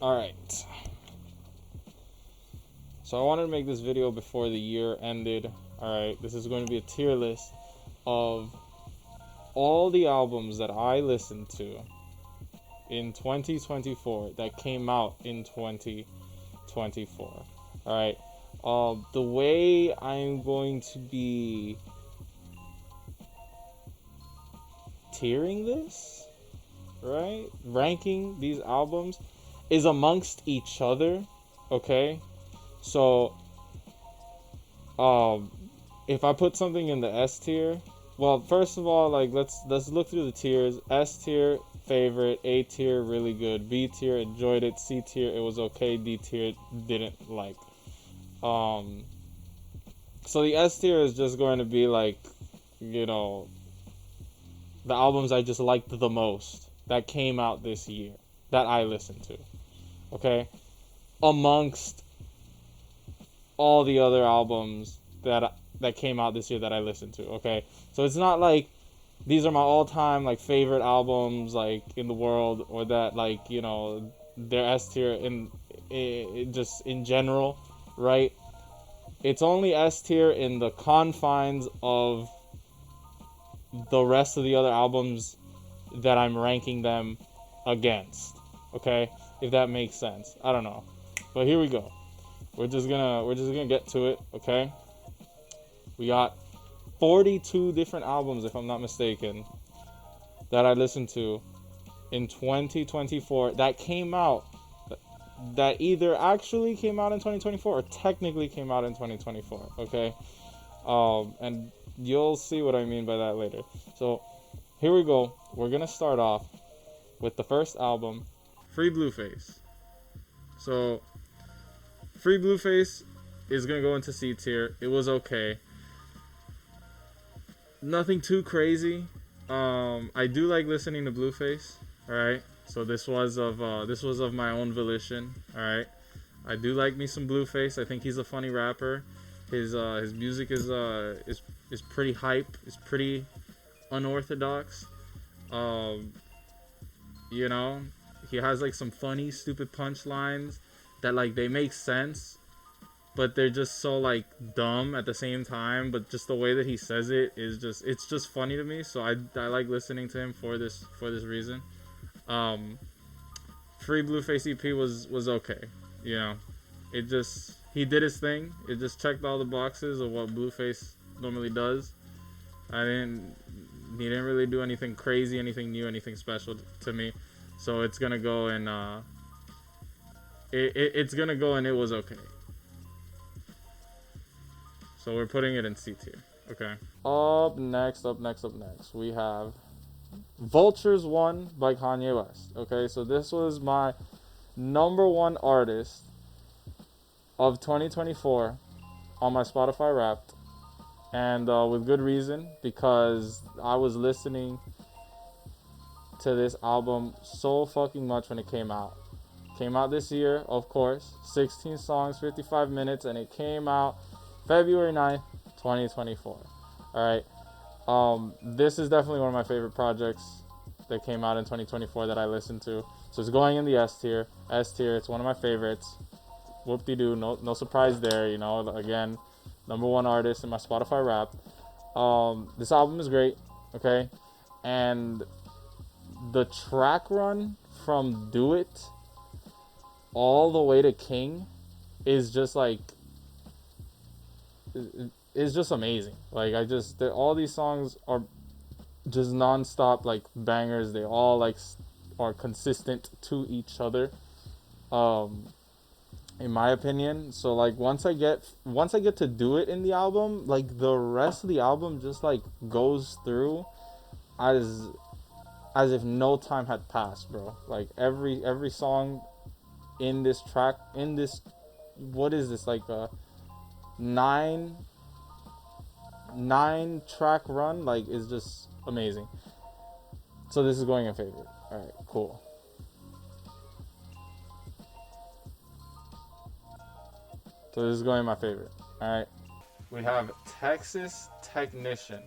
Alright. So I wanted to make this video before the year ended. Alright, this is going to be a tier list of all the albums that I listened to in 2024 that came out in 2024. Alright. The way I'm going to be tiering this, right? Ranking these albums is amongst each other, okay? So, if I put something in the S tier, well, first of all, like let's look through the tiers. S tier, favorite. A tier, really good. B tier, enjoyed it. C tier, it was okay. D tier, didn't like. So the S tier is just going to be like, you know, the albums I just liked the most that came out this year that I listened to, okay? Amongst all the other albums that came out this year that I listened to, okay? So it's not like these are my all-time like favorite albums like in the world, or that like, you know, they're S tier in just in general, right? It's only S tier in the confines of the rest of the other albums that I'm ranking them against, okay? If that makes sense. I don't know. But here we go. We're just gonna get to it, okay? We got 42 different albums, if I'm not mistaken, that I listened to in 2024 that came out, that either actually came out in 2024 or technically came out in 2024, okay? And you'll see what I mean by that later. So here we go. We're gonna start off with the first album, Free Blueface. So Free Blueface is gonna go into C tier. It was okay. Nothing too crazy. I do like listening to Blueface. All right. So this was of my own volition. All right. I do like me some Blueface. I think he's a funny rapper. His music is pretty hype. It's pretty unorthodox. You know, he has like some funny, stupid punchlines that like they make sense, but they're just so like dumb at the same time. But just the way that he says it is it's just funny to me. So I like listening to him for this reason. Free Blueface EP was okay. You know, he did his thing. It just checked all the boxes of what Blueface normally does. He didn't really do anything crazy, anything new, anything special to me. So it's gonna go and it's gonna go and it was okay. So we're putting it in C tier. Okay. Up next, we have Vultures 1 by Kanye West. Okay, so this was my number one artist of 2024 on my Spotify Wrapped. And with good reason, because I was listening to this album so fucking much when it came out. Came out this year, of course. 16 songs, 55 minutes, and it came out February 9th, 2024. Alright. This is definitely one of my favorite projects that came out in 2024 that I listened to. So it's going in the S tier. S tier, it's one of my favorites. Whoop-de-doo, no surprise there, you know. Again, number one artist in my Spotify Wrapped. This album is great, okay? And the track run from Do It all the way to King is just like, it's just amazing. Like all these songs are just non-stop like bangers. They all like are consistent to each other, in my opinion. So like once I get to Do It in the album, like the rest of the album just like goes through as if no time had passed, bro. Like every song in this track, what is this, like a 9 track run, like is just amazing. So this is going in favorite. All right, cool. So this is going in my favorite. All right. We have Texas Technician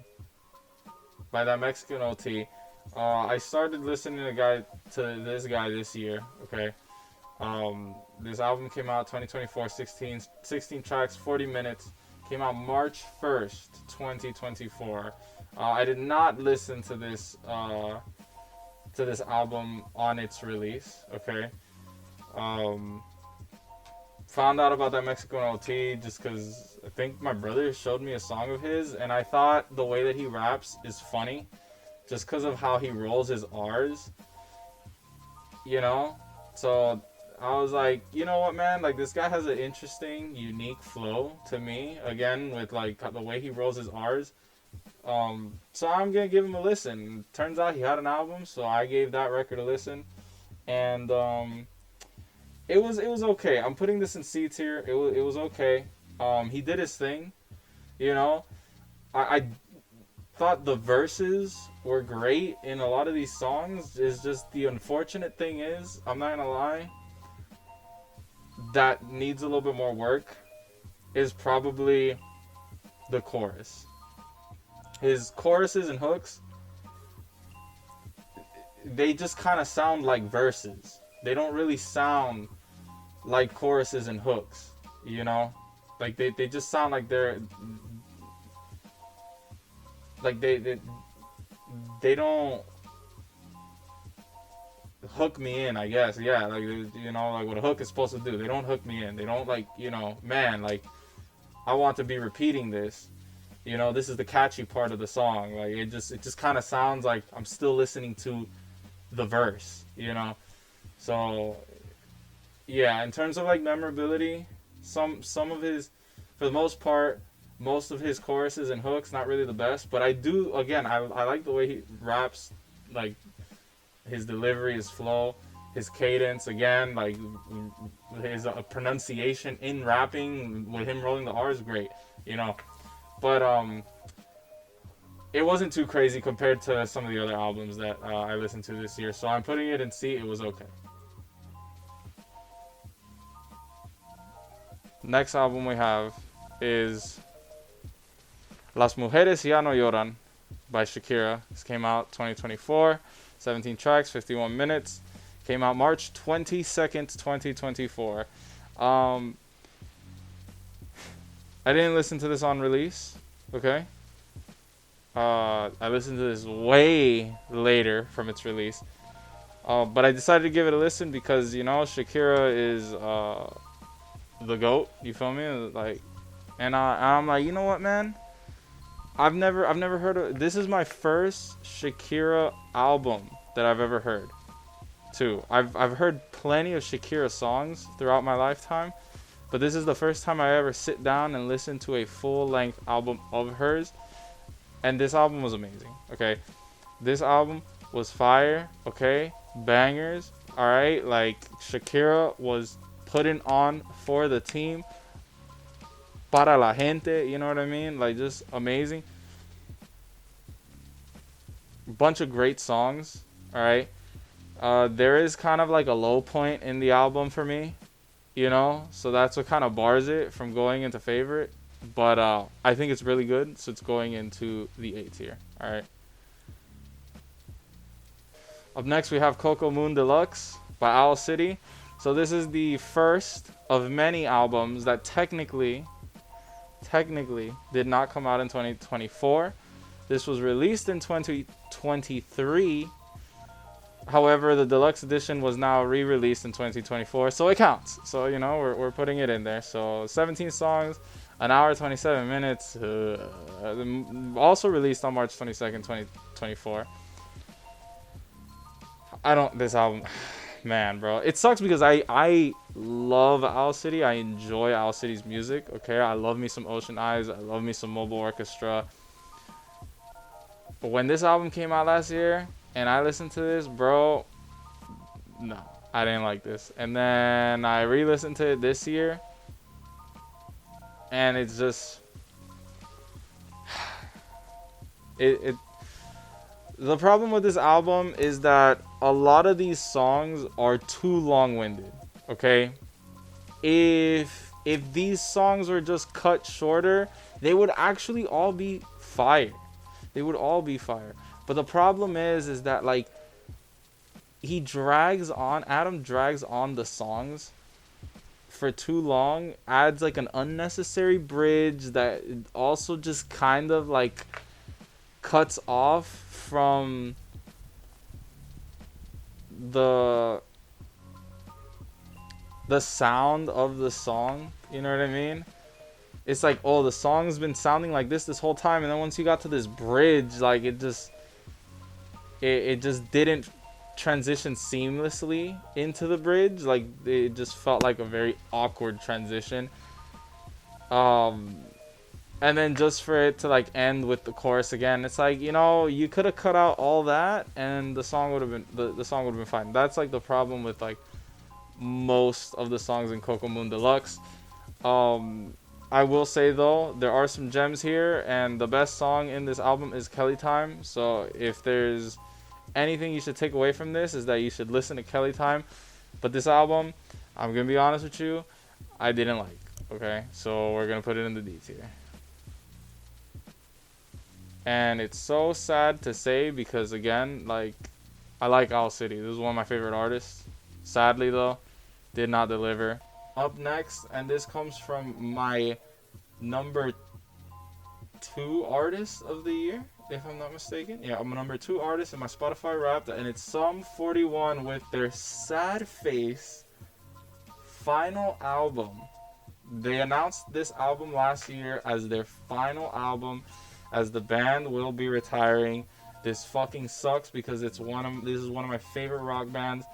by that Mexican OT. I started listening to this guy this year. Okay. This album came out 2024, 16 tracks, 40 minutes. Came out March 1st, 2024. I did not listen to this album on its release. Okay. Found out about that Mexican OT just because I think my brother showed me a song of his, and I thought the way that he raps is funny, just because of how he rolls his R's. You know, so I was like, you know what, man? Like, this guy has an interesting, unique flow to me. Again, with like the way he rolls his R's. So I'm gonna give him a listen. Turns out he had an album, so I gave that record a listen, and it was okay. I'm putting this in C tier. It was okay. He did his thing, you know. I thought the verses were great in a lot of these songs. Is just the unfortunate thing is, I'm not gonna lie, that needs a little bit more work is probably the chorus. His choruses and hooks, they just kind of sound like verses. They don't really sound like choruses and hooks, you know? Like they just sound like they're like they don't hook me in, I guess. Yeah, like, you know, like what a hook is supposed to do. They don't hook me in. They don't, like, you know, man, like, I want to be repeating this. You know, this is the catchy part of the song. Like, it just kind of sounds like I'm still listening to the verse, you know? So, yeah, in terms of, like, memorability, some of his, for the most part, most of his choruses and hooks, not really the best. But I do, again, I like the way he raps, like, his delivery, his flow, his cadence, again, like, his pronunciation in rapping, with him rolling the R's, great, you know? But, it wasn't too crazy compared to some of the other albums that I listened to this year, so I'm putting it in C. It was okay. Next album we have is Las Mujeres Ya No Lloran by Shakira. This came out 2024, 17 tracks, 51 minutes. Came out March 22nd, 2024. I didn't listen to this on release, okay? I listened to this way later from its release. But I decided to give it a listen because, you know, Shakira is the GOAT, you feel me? Like, and I'm like, you know what, man? I've never heard of, this is my first Shakira album that I've ever heard, too. I've heard plenty of Shakira songs throughout my lifetime, but this is the first time I ever sit down and listen to a full-length album of hers, and this album was amazing, okay? This album was fire, okay? Bangers, alright? Like, Shakira was putting on for the team, para la gente, you know what I mean? Like, just amazing. Bunch of great songs, alright? There is kind of like a low point in the album for me, you know? So that's what kind of bars it from going into favorite. But I think it's really good, so it's going into the A tier, alright? Up next, we have Coco Moon Deluxe by Owl City. So this is the first of many albums that technically did not come out in 2024. This was released in 2023. However, the deluxe edition was now re-released in 2024, so it counts. So, you know, we're putting it in there. So 17 songs, an hour 27 minutes. Also released on March 22nd, 2024. This album, man, bro, it sucks because I love Owl City. I enjoy Owl City's music, okay? I love me some Ocean Eyes. I love me some Mobile Orchestra. But when this album came out last year and I listened to this, bro, no, I didn't like this. And then I re-listened to it this year, and it's just the problem with this album is that a lot of these songs are too long-winded, okay? If these songs were just cut shorter, they would actually all be fire. They would all be fire. But the problem is that, like, he drags on, Adam drags on the songs for too long, adds like an unnecessary bridge that also just kind of like cuts off from the sound of the song, you know what I mean? It's like, oh, the song's been sounding like this whole time, and then once you got to this bridge, like it just didn't transition seamlessly into the bridge. Like it just felt like a very awkward transition. And then just for it to like end with the chorus again, it's like, you know, you could have cut out all that and the song would have been the song would have been fine. That's like the problem with like most of the songs in Coco Moon Deluxe. I will say though, there are some gems here, and the best song in this album is Kelly Time. So if there's anything you should take away from this, is that you should listen to Kelly Time. But this album, I'm gonna be honest with you, I didn't like. Okay, so we're gonna put it in the D tier. And it's so sad to say because again, like, I like Owl City. This is one of my favorite artists. Sadly though, did not deliver. Up next, and this comes from my number 2 artist of the year, if I'm not mistaken. Yeah, I'm a number 2 artist in my Spotify Wrapped, and it's Sum 41 with their Sad Face final album. They announced this album last year as their final album, as the band will be retiring. This fucking sucks because this is one of my favorite rock bands,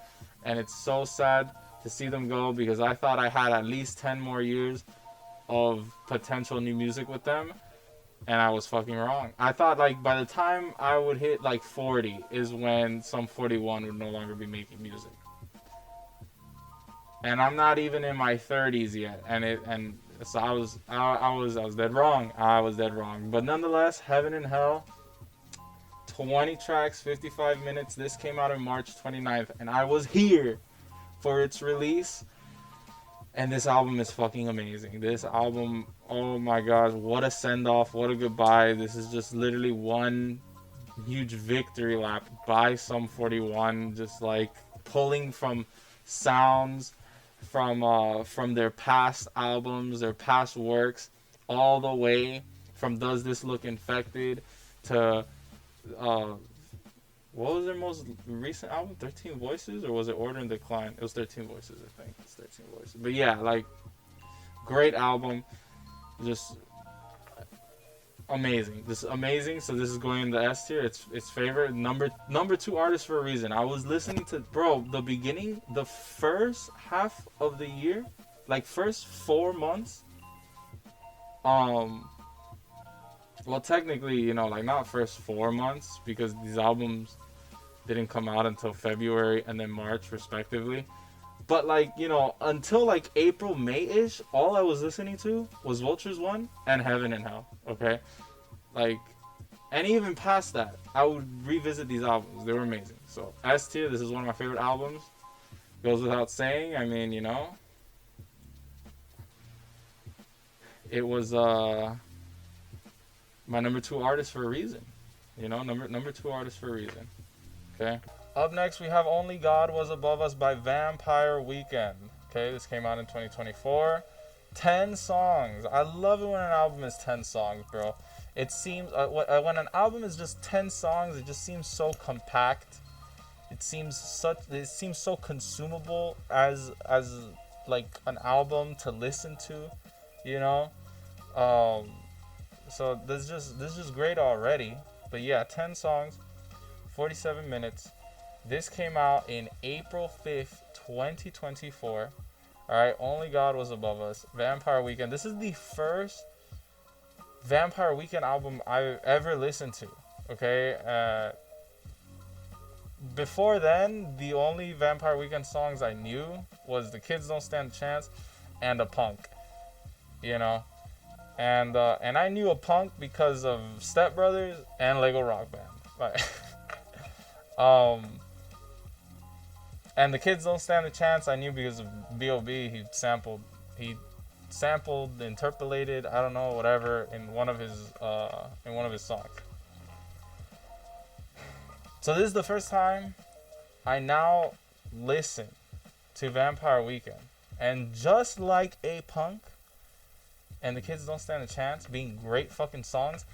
and it's so sad to see them go because I thought I had at least 10 more years of potential new music with them, and I was fucking wrong. I thought like by the time I would hit like 40 is when Sum 41 would no longer be making music. And I'm not even in my 30s yet, and so I was dead wrong. I was dead wrong. But nonetheless, Heaven and Hell, 20 tracks, 55 minutes. This came out on March 29th, and I was here for its release. And this album is fucking amazing. This album, oh my gosh, what a send-off, what a goodbye. This is just literally one huge victory lap by Sum 41, just like pulling from sounds from their past albums, their past works, all the way from Does This Look Infected to what was their most recent album? 13 Voices? Or was it Order and Decline? It was 13 Voices, I think. It's 13 Voices. But yeah, like, great album. Just amazing. This is amazing. So this is going in the S tier. It's favorite. Number 2 artist for a reason. I was listening to, bro, the beginning, the first half of the year, like first 4 months. Well, technically, you know, like not first 4 months because these albums didn't come out until February and then March respectively. But like, you know, until like April, May-ish, all I was listening to was Vultures 1 and Heaven and Hell, okay? Like, and even past that, I would revisit these albums. They were amazing. So, S tier, this is one of my favorite albums. Goes without saying. I mean, you know, it was my number 2 artist for a reason. You know, number 2 artist for a reason. Okay. Up next, we have Only God Was Above Us by Vampire Weekend. Okay, this came out in 2024. 10 songs. I love it when an album is 10 songs, bro. It seems when an album is just 10 songs, it just seems so compact. It seems so consumable as like an album to listen to, you know. So this is just great already. But yeah, 10 songs, 47 minutes. This came out in April 5th, 2024. Alright, Only God Was Above Us. Vampire Weekend. This is the first Vampire Weekend album I ever listened to. Okay? Before then, the only Vampire Weekend songs I knew was The Kids Don't Stand a Chance and A Punk. You know? And I knew A Punk because of Step Brothers and Lego Rock Band. Like, and The Kids Don't Stand a Chance I knew because of B.o.B. He sampled, interpolated, I don't know, whatever, in one of his songs. So this is the first time I now listen to Vampire Weekend. And just like A Punk and The Kids Don't Stand a Chance being great fucking songs,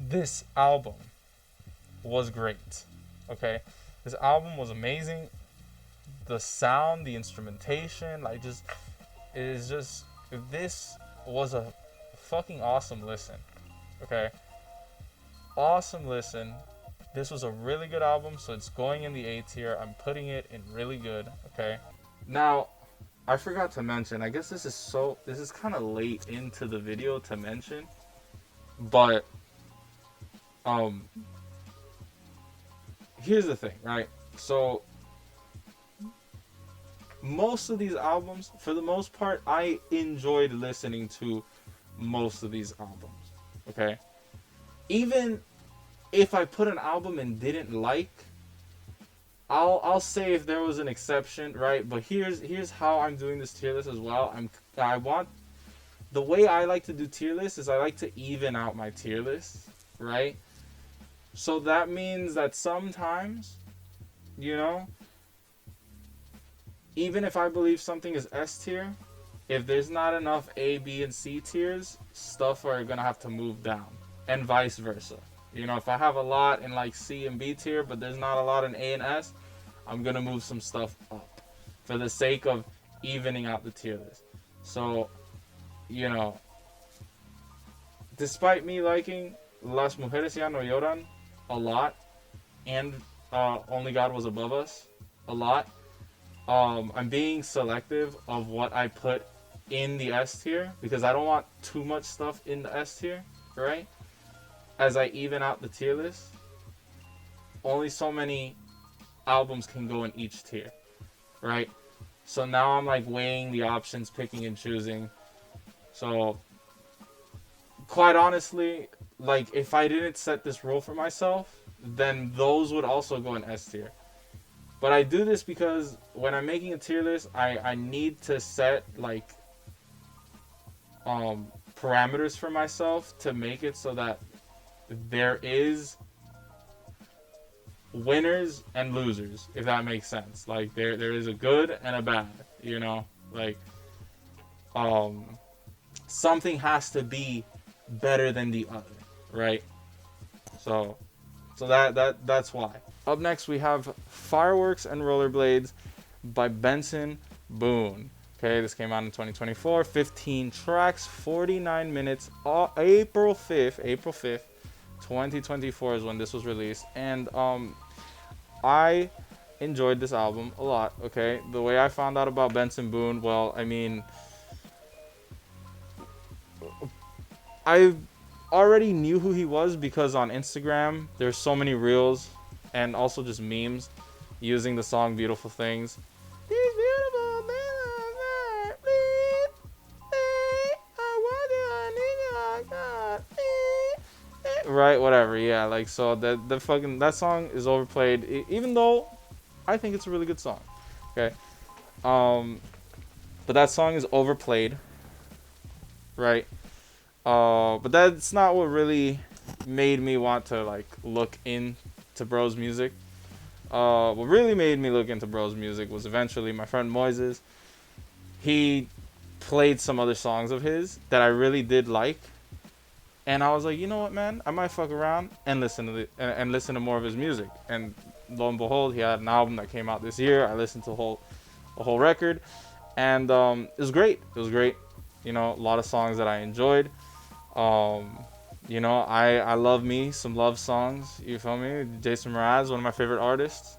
this album was great. Okay? This album was amazing. The sound, the instrumentation, like just, it is just, this was a fucking awesome listen. Okay? Awesome listen. This was a really good album, so it's going in the A tier. I'm putting it in really good. Okay? Now, I forgot to mention, I guess this is kind of late into the video to mention, but here's the thing, right? So most of these albums, for the most part, I enjoyed listening to most of these albums. Okay? Even if I put an album and didn't like, I'll say if there was an exception, right? But here's how I'm doing this tier list as well. I want, the way I like to do tier lists is I like to even out my tier list, right? So that means that sometimes, you know, even if I believe something is S tier, if there's not enough A, B, and C tiers, stuff are gonna have to move down, and vice versa. You know, if I have a lot in like C and B tier, but there's not a lot in A and S, I'm gonna move some stuff up for the sake of evening out the tier list. So, you know, despite me liking Las Mujeres Ya No Lloran a lot, and Only God Was Above Us a lot, I'm being selective of what I put in the S tier because I don't want too much stuff in the S tier, right? As I even out the tier list, only so many albums can go in each tier, right? So now I'm like weighing the options, picking and choosing. So quite honestly, like if I didn't set this rule for myself, then those would also go in S tier. But I do this because when I'm making a tier list, I need to set like parameters for myself to make it so that there is winners and losers, if that makes sense. Like there is a good and a bad, you know? Like something has to be better than the other, right? So that's why. Up next we have Fireworks and Rollerblades by Benson, Boone. Okay, this came out in 2024, 15 tracks, 49 minutes, April 5th, 2024 is when this was released, and I enjoyed this album a lot. Okay, the way I found out about Benson Boone, well, I mean, I already knew who he was because on Instagram there's so many reels and also just memes using the song Beautiful Things. Right, whatever, yeah, like, so that song is overplayed, even though I think it's a really good song, okay, but that song is overplayed, right, but that's not what really made me want to, like, look into Bro's music. What really made me look into Bro's music was eventually my friend Moises. He played some other songs of his that I really did like. And I was like, you know what, man? I might fuck around and listen to more of his music. And lo and behold, he had an album that came out this year. I listened to the whole record, and it was great. It was great. You know, a lot of songs that I enjoyed. You know, I love me some love songs. You feel me? Jason Mraz, one of my favorite artists.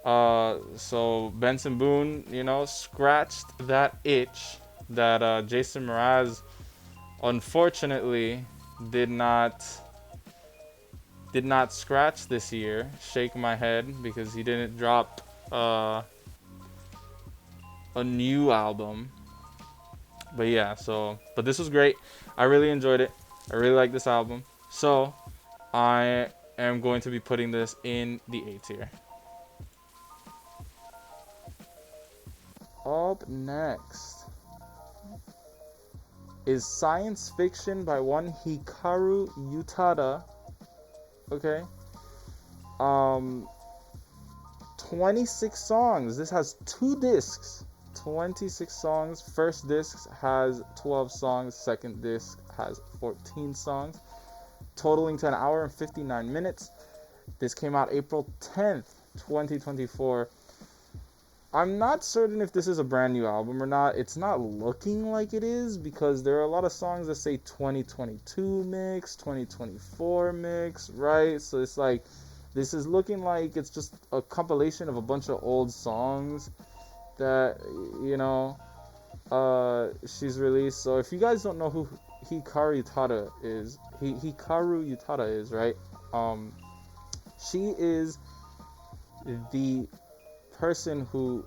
So Benson Boone, you know, scratched that itch that Jason Mraz, unfortunately, did not scratch this year. Shake my head because he didn't drop a new album. But yeah, but this was great. I really enjoyed it. I really like this album. So I am going to be putting this in the A tier. Up next is Science Fiction by one Hikaru Utada. Okay. 26 songs. This has 2 discs. 26 songs. First disc has 12 songs. Second disc has 14 songs, totaling to 1 hour and 59 minutes. This came out April 10th, 2024. I'm not certain if this is a brand new album or not. It's not looking like it is, because there are a lot of songs that say 2022 mix, 2024 mix, right? So it's like, this is looking like it's just a compilation of a bunch of old songs that, you know, she's released. So if you guys don't know who Hikaru Utada is, right? She is the person who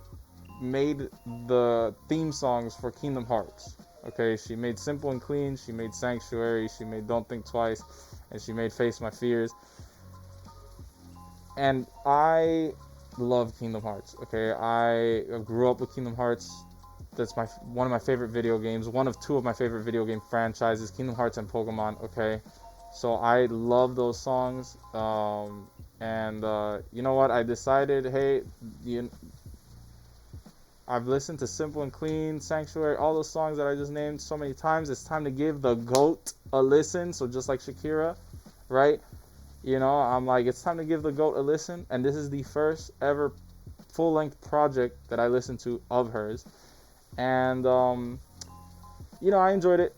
made the theme songs for Kingdom Hearts. Okay, she made Simple and Clean, she made Sanctuary, she made Don't Think Twice, and she made Face My Fears. And I love Kingdom Hearts. Okay, I grew up with Kingdom Hearts. That's one of my favorite video games, one of 2 of my favorite video game franchises, Kingdom Hearts and Pokemon. Okay, so I love those songs. And you know what? I decided, hey, I've listened to Simple and Clean, Sanctuary, all those songs that I just named so many times. It's time to give the GOAT a listen. So just like Shakira, right? You know, I'm like, it's time to give the GOAT a listen. And this is the first ever full-length project that I listened to of hers. And, you know, I enjoyed it.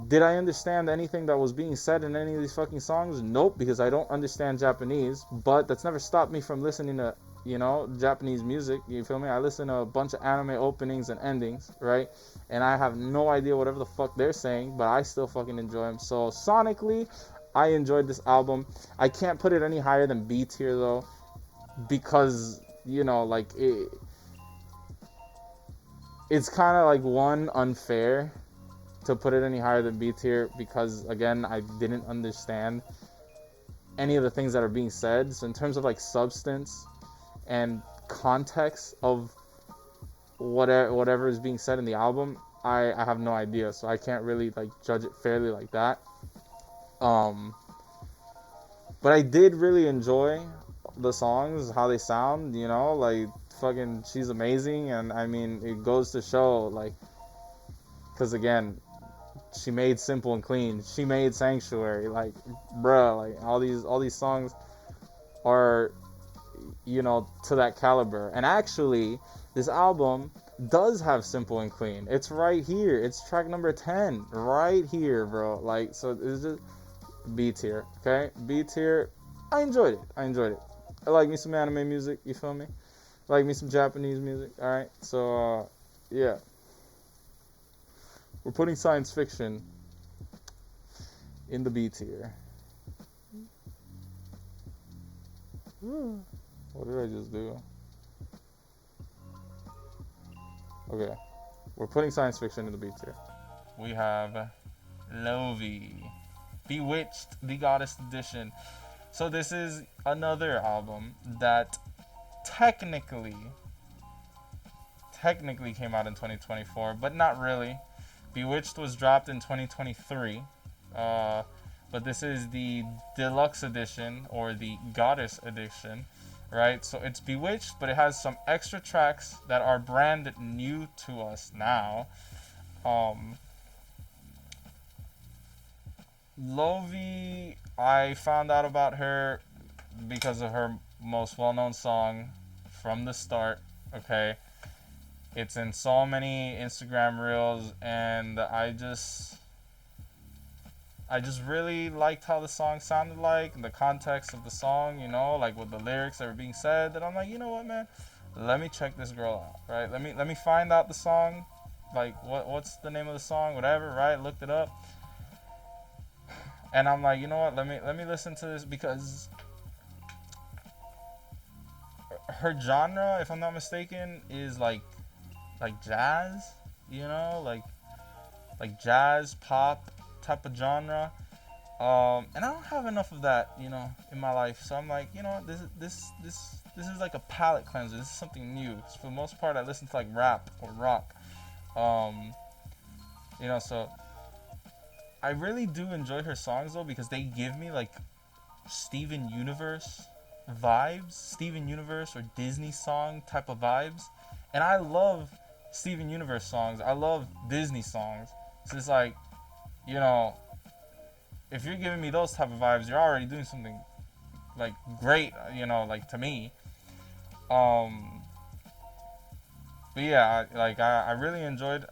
Did I understand anything that was being said in any of these fucking songs? Nope, because I don't understand Japanese. But that's never stopped me from listening to, you know, Japanese music. You feel me? I listen to a bunch of anime openings and endings, right? And I have no idea whatever the fuck they're saying, but I still fucking enjoy them. So sonically, I enjoyed this album. I can't put it any higher than B tier though, because, you know, like, it's kind of like, one, unfair to put it any higher than B tier, because again, I didn't understand any of the things that are being said. So in terms of like substance and context of whatever is being said in the album, I have no idea. So I can't really like judge it fairly like that. But I did really enjoy the songs, how they sound, you know, like fucking she's amazing. And I mean, it goes to show, like, because again, she made Simple and Clean, she made Sanctuary, like, bruh, like all these songs are, you know, to that caliber. And actually, this album does have Simple and Clean. It's right here. It's track number 10 right here, bro. Like, so it's just B tier, okay? B tier. I enjoyed it. I like me some anime music, you feel me? I like me some Japanese music, alright? So, yeah. We're putting science fiction in the B tier. What did I just do? Okay. We're putting science fiction in the B tier. We have Laufey, Bewitched, the Goddess Edition. So this is another album that technically came out in 2024, but not really. Bewitched was dropped in 2023, but this is the Deluxe Edition, or the Goddess Edition, right? So it's Bewitched, but it has some extra tracks that are brand new to us now. Laufey, I found out about her because of her most well-known song, From the Start, okay? It's in so many Instagram reels, and I just really liked how the song sounded like, the context of the song, you know, like with the lyrics that were being said, that I'm like, you know what, man? Let me check this girl out, right? Let me find out the song, like what's the name of the song, whatever, right? Looked it up. And I'm like, you know what? Let me listen to this, because her genre, if I'm not mistaken, is like jazz, you know, like jazz pop type of genre. And I don't have enough of that, you know, in my life. So I'm like, you know, this is like a palate cleanser. This is something new. So for the most part, I listen to like rap or rock. You know, so I really do enjoy her songs though, because they give me like Steven Universe vibes, Steven Universe or Disney song type of vibes. And I love Steven Universe songs. I love Disney songs. So it's like, you know, if you're giving me those type of vibes, you're already doing something like great, you know, like to me. But yeah, I really enjoyed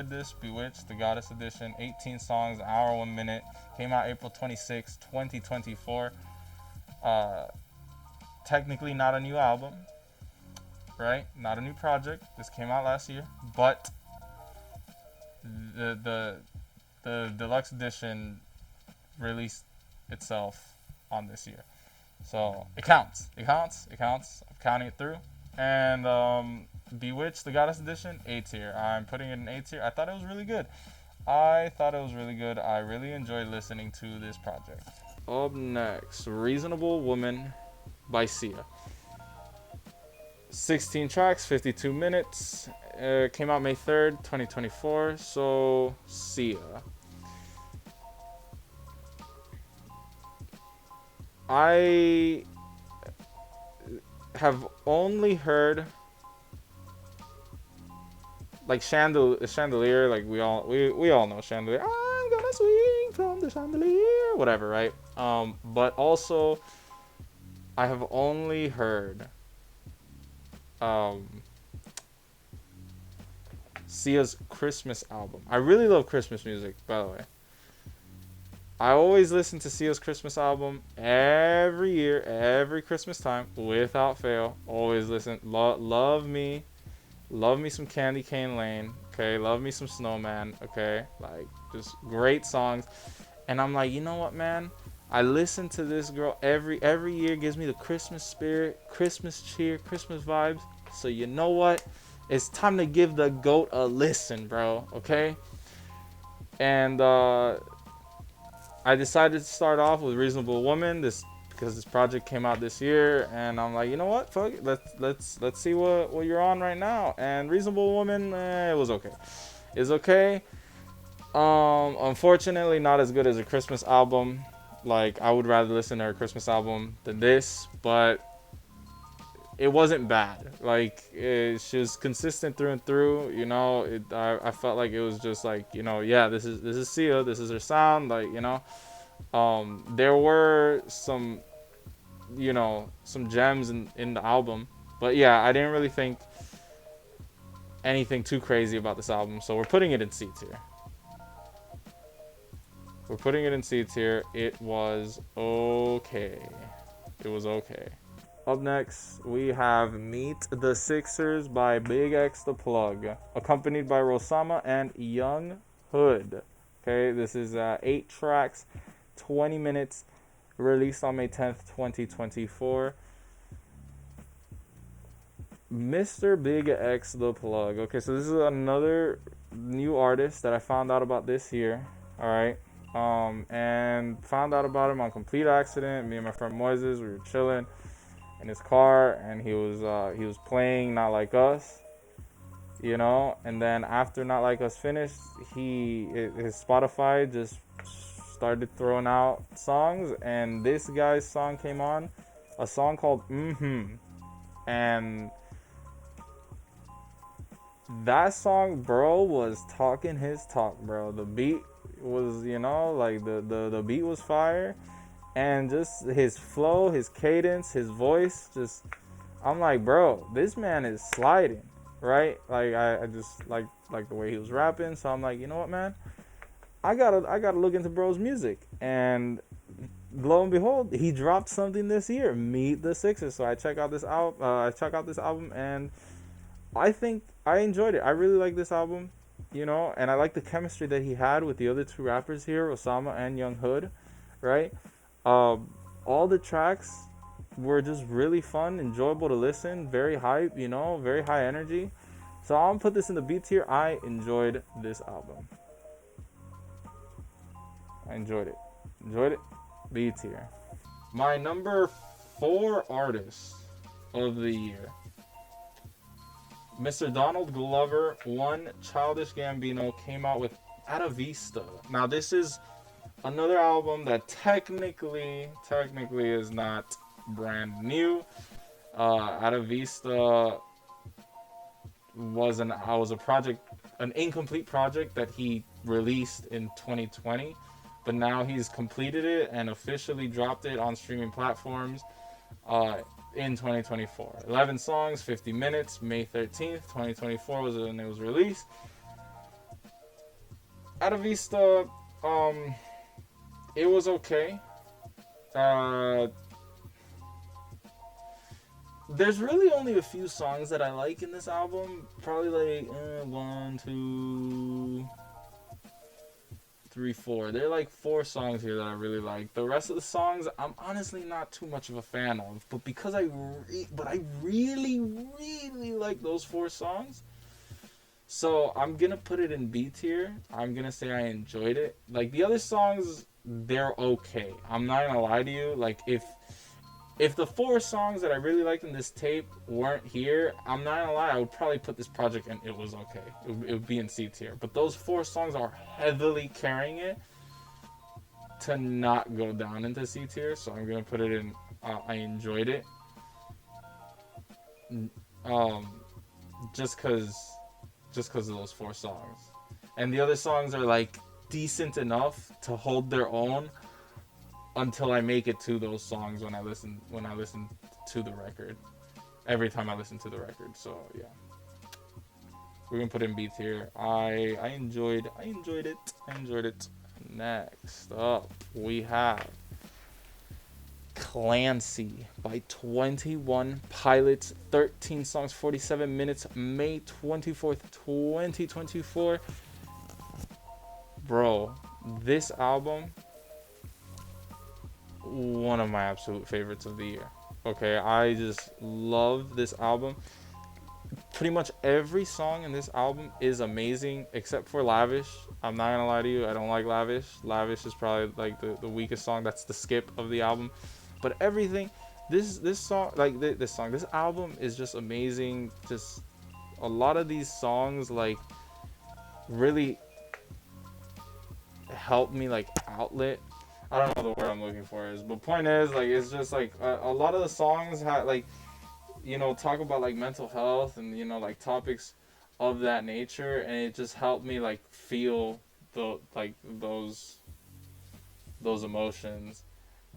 this Bewitched, the Goddess Edition. 18 songs, hour 1 minute. Came out April 26, 2024. Technically not a new album, right? Not a new project. This came out last year, but the deluxe edition released itself on this year, so it counts. I'm counting it through. And Bewitched, the Goddess Edition, A tier. I'm putting it in A tier. I thought it was really good. I really enjoyed listening to this project. Up next, Reasonable Woman by Sia. 16 tracks, 52 minutes. Came out May 3rd, 2024. So, Sia. I have only heard like Chandelier, like we all know Chandelier. I'm gonna swing from the chandelier, whatever, right? But also I have only heard Sia's Christmas album. I really love Christmas music, by the way. I always listen to Sia's Christmas album every year, every Christmas time, without fail. Always listen. Love me some Candy Cane Lane. Okay, love me some Snowman. Okay, like just great songs. And I'm like, you know what, man? I listen to this girl every year. Gives me the Christmas spirit, Christmas cheer, Christmas vibes. So you know what? It's time to give the GOAT a listen, bro. Okay. And I decided to start off with Reasonable Woman, because this project came out this year, and I'm like, you know what, fuck it, let's see what you're on right now. And Reasonable Woman, it was okay. It's okay. Unfortunately, not as good as a Christmas album. Like, I would rather listen to her Christmas album than this, but it wasn't bad. Like, she was consistent through and through. You know, I felt like it was just like, you know, yeah, this is Sia, this is her sound. Like, you know, there were some, you know, some gems in the album, but yeah, I didn't really think anything too crazy about this album. So we're putting it in C tier. It was okay. Up next, we have Meet the Sixers by BigXthaPLug, accompanied by Rosama and Young Hood. Okay, this is 8 tracks, 20 minutes, released on May 10th, 2024. Mr. BigXthaPLug. Okay, so this is another new artist that I found out about this year. All right. And found out about him on complete accident. Me and my friend Moises, we were chilling in his car, and he was playing Not Like Us, you know. And then after Not Like Us finished, his Spotify just started throwing out songs, and this guy's song came on, a song called and that song, bro, was talking his talk, bro. The beat was, you know, like the beat was fire. And just his flow, his cadence, his voice, just, I'm like, bro, this man is sliding, right? Like, I just like the way he was rapping. So I'm like, you know what, man? I gotta look into bro's music. And lo and behold, he dropped something this year, Meet the Sixers. So I check out this album, and I think I enjoyed it. I really like this album, you know, and I like the chemistry that he had with the other two rappers here, Osama and Young Hood, right? All the tracks were just really fun, enjoyable to listen, very hype, you know, very high energy. So I'm gonna put this in the B tier. I enjoyed this album. I enjoyed it. B tier. My number 4 artist of the year, Mr. Donald Glover, one Childish Gambino, came out with Atavista. Now this is another album that technically is not brand new. Atavista was a project, an incomplete project that he released in 2020, but now he's completed it and officially dropped it on streaming platforms in 2024. 11 songs, 50 minutes, May 13th, 2024 was when it was released. Atavista, it was okay. There's really only a few songs that I like in this album. Probably like 1, 2, 3, 4. There are like 4 songs here that I really like. The rest of the songs, I'm honestly not too much of a fan of. But because I really, really like those 4 songs. So I'm gonna put it in B tier. I'm gonna say I enjoyed it. Like the other songs, they're okay. I'm not gonna lie to you. Like if the 4 songs that I really liked in this tape weren't here, I'm not gonna lie, I would probably put this project in it was okay. It would be in C tier. But those 4 songs are heavily carrying it to not go down into C tier. So I'm gonna put it in. I enjoyed it. Just cause of those 4 songs, and the other songs are like decent enough to hold their own until I make it to those songs when I listen to the record. Every time I listen to the record. So yeah, we're gonna put in B tier. I enjoyed it. Next up, we have Clancy by 21 Pilots, 13 songs, 47 minutes, May 24th, 2024. Bro, this album, one of my absolute favorites of the year. Okay, I just love this album. Pretty much every song in this album is amazing except for Lavish. I'm not gonna lie to you, I don't like Lavish. Lavish is probably like the weakest song. That's the skip of the album. But everything, this song, like this album is just amazing. Just a lot of these songs like really help me like outlet. I don't know the word I'm looking for is, but point is like it's just like a lot of the songs have like, you know, talk about like mental health and, you know, like topics of that nature, and it just helped me like feel the like those emotions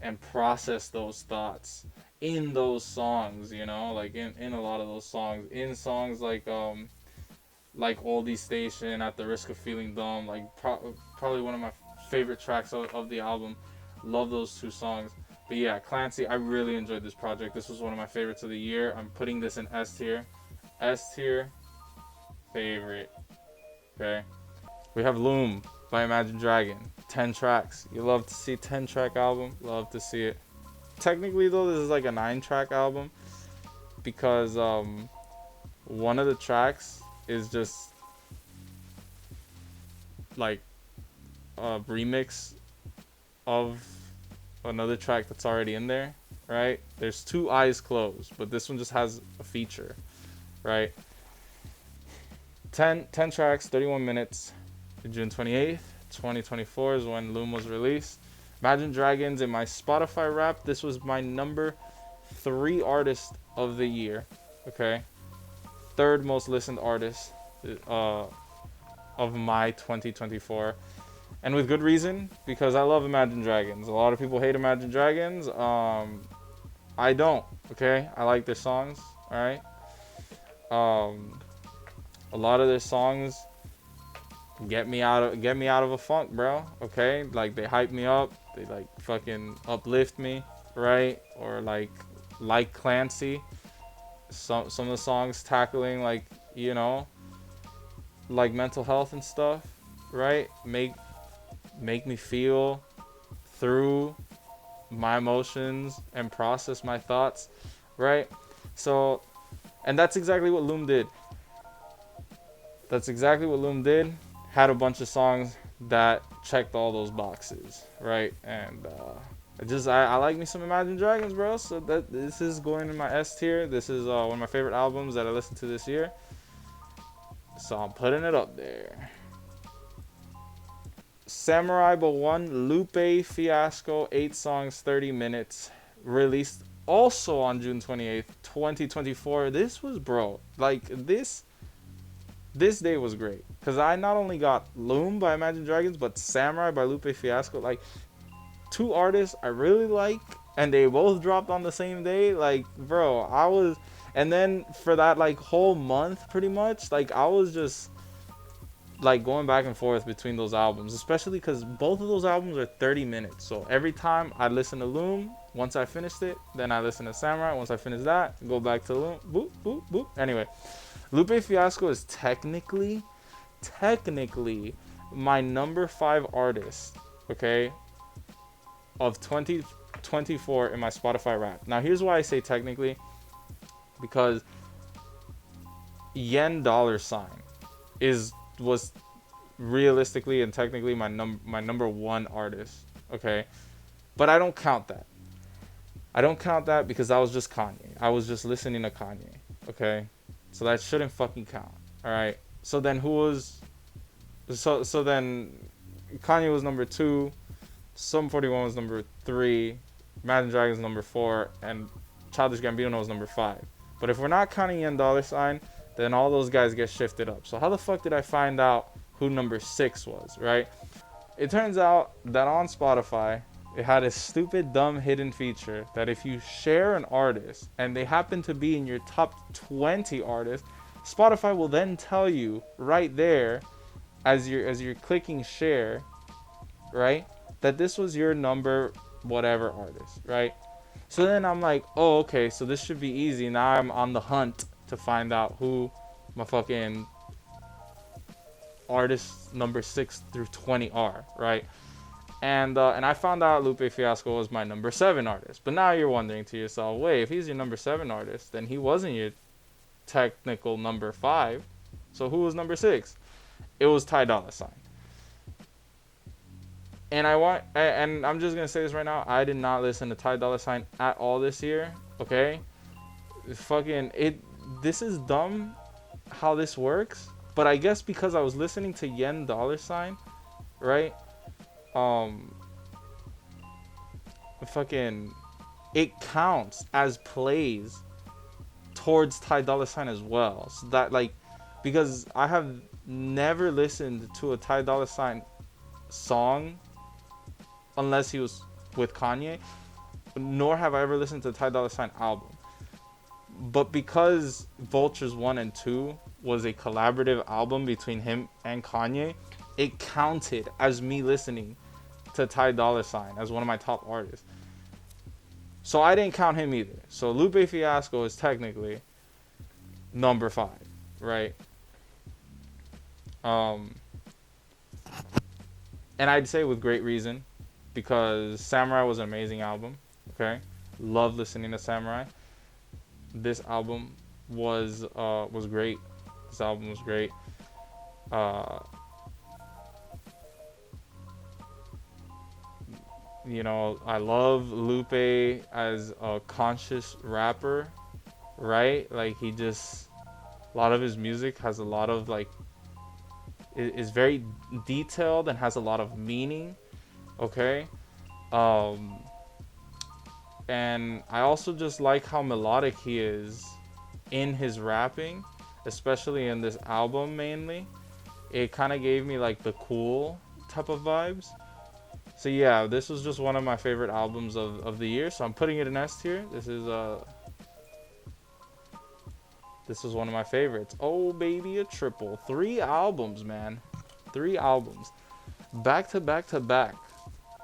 and process those thoughts in those songs, you know, like in a lot of those songs, in songs like Oldie Station, At the Risk of Feeling Dumb, like probably one of my favorite tracks of the album. Love those 2 songs. But yeah, Clancy, I really enjoyed this project. This was one of my favorites of the year. I'm putting this in S tier. S tier, favorite. Okay. We have Loom by Imagine Dragon. 10 tracks. You love to see 10-track album. Love to see it. Technically though, this is like a 9-track album because one of the tracks is just like a remix of another track that's already in there, right? There's 2 Eyes Closed, but this one just has a feature, right? 10 tracks, 31 minutes. June 28th, 2024 is when Loom was released. Imagine Dragons in my Spotify rap. This was my number 3 artist of the year. Okay, 3rd most listened artist of my 2024, and with good reason, because I love Imagine Dragons. A lot of people hate Imagine Dragons. I don't. Okay, I like their songs. All right. A lot of their songs get me out of a funk, bro. Okay, like they hype me up, they like fucking uplift me, right? Or like Clancy, some of the songs tackling like, you know, like mental health and stuff, right? Make me feel through my emotions and process my thoughts, right? So, and that's exactly what Loom did. Had a bunch of songs that checked all those boxes, right? And I like me some Imagine Dragons, bro. So this is going in my S tier. This is one of my favorite albums that I listened to this year. So I'm putting it up there. Samurai But One, Lupe, Fiasco, 8 songs, 30 minutes. Released also on June 28th, 2024, this was, bro, like, this day was great. Because I not only got LOOM by Imagine Dragons, but Samurai by Lupe Fiasco. Like, two artists I really like, and they both dropped on the same day. Like, bro, I was... And then for that, like, whole month, pretty much, like, I was just, like, going back and forth between those albums. Especially because both of those albums are 30 minutes. So every time I listen to LOOM, once I finished it, then I listen to Samurai. Once I finish that, go back to LOOM. Boop, boop, boop. Anyway, Lupe Fiasco is technically my number 5 artist, okay, of 2024 in my Spotify rap. Now, here's why I say technically. Because Yen Dollar Sign was realistically and technically my number 1 artist, okay? But I don't count that. I don't count that because that was just Kanye. I was just listening to Kanye, okay? So that shouldn't fucking count, all right? So then so then Kanye was number 2, Sum 41 was number 3, Imagine Dragons number 4, and Childish Gambino was number 5. But if we're not counting Yen Dollar Sign, then all those guys get shifted up. So how the fuck did I find out who number 6 was, right? It turns out that on Spotify, it had a stupid, dumb hidden feature that if you share an artist and they happen to be in your top 20 artists, Spotify will then tell you right there as you're clicking share, right, that this was your number whatever artist, right? So then I'm like, oh, okay, so this should be easy. Now I'm on the hunt to find out who my fucking artists number 6 through 20 are, right? And I found out Lupe Fiasco was my number 7 artist. But now you're wondering to yourself, wait, if he's your number 7 artist, then he wasn't your technical number 5. So who was number 6? It was Ty Dolla $ign. And I'm just gonna say this right now. I did not listen to Ty Dolla $ign at all this year. Okay, this is dumb how this works. But I guess because I was listening to Yen Dollar $ign, right? It counts as plays towards Ty Dolla $ign as well. So that, like, because I have never listened to a Ty Dolla $ign song unless he was with Kanye, nor have I ever listened to the Ty Dolla $ign album. But because Vultures 1 and 2 was a collaborative album between him and Kanye, it counted as me listening to Ty Dolla $ign as one of my top artists. So I didn't count him either. So Lupe Fiasco is technically number 5, right? And I'd say with great reason, because Samurai was an amazing album, okay? Love listening to Samurai. This album was great. This album was great. You know, I love Lupe as a conscious rapper, right? Like, he just, a lot of his music has a lot of, like, is very detailed and has a lot of meaning, okay? And I also just like how melodic he is in his rapping, especially in this album mainly. It kind of gave me like the cool type of vibes. So yeah, this was just one of my favorite albums of the year, so I'm putting it in S tier. This is one of my favorites. Oh baby, a triple. 3 albums, man. 3 albums. Back to back to back.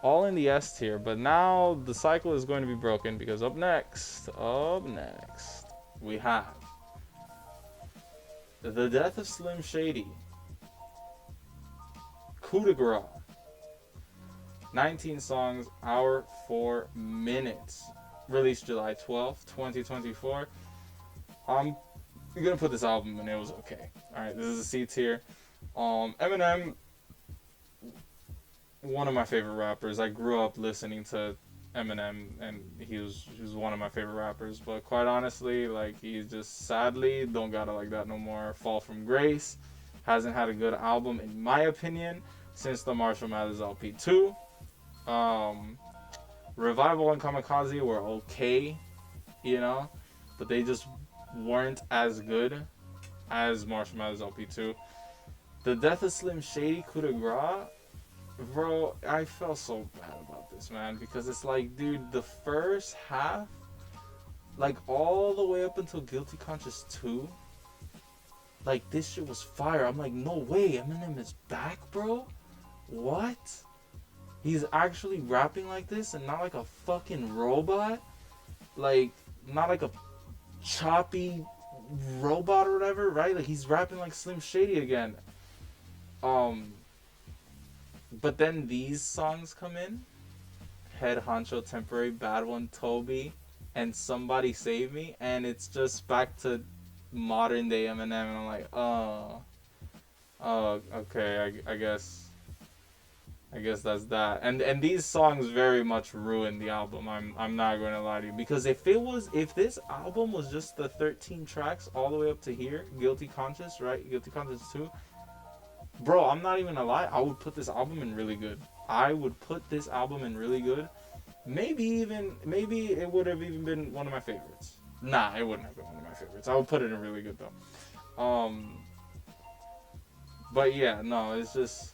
All in the S tier, but now the cycle is going to be broken because up next, we have the death of Slim Shady. Coup de Grace. 19 songs, hour 4 minutes. Released July 12th, 2024. I'm gonna put this album and it was okay. Alright, this is a C tier. Eminem, one of my favorite rappers. I grew up listening to Eminem and he was one of my favorite rappers, but quite honestly, like, he's just sadly don't got it like that no more. Fall from Grace hasn't had a good album in my opinion since the Marshall Mathers LP 2. Revival and Kamikaze were okay. you know, but they just weren't as good as Marshall Mathers LP2. The death of Slim Shady, Coup de Grace, bro, I felt so bad about this, man, because it's like, dude, the first half, like all the way up until Guilty Conscience 2, like this shit was fire. I'm like, no way, Eminem is back, bro? What? He's actually rapping like this and not like a fucking robot? Like, not like a choppy robot or whatever, right? Like, he's rapping like Slim Shady again. But then these songs come in. Head Honcho, Temporary, Bad One, Toby, and Somebody Save Me, and it's just back to modern day Eminem, and I'm like, okay, I guess that's that. And these songs very much ruined the album. I'm not going to lie to you, because if this album was just the 13 tracks all the way up to here, Guilty Conscience, right? Guilty Conscience 2. Bro, I'm not even gonna lie, I would put this album in really good. Maybe it would have even been one of my favorites. Nah, it wouldn't have been one of my favorites. I would put it in really good though. But yeah, no, it's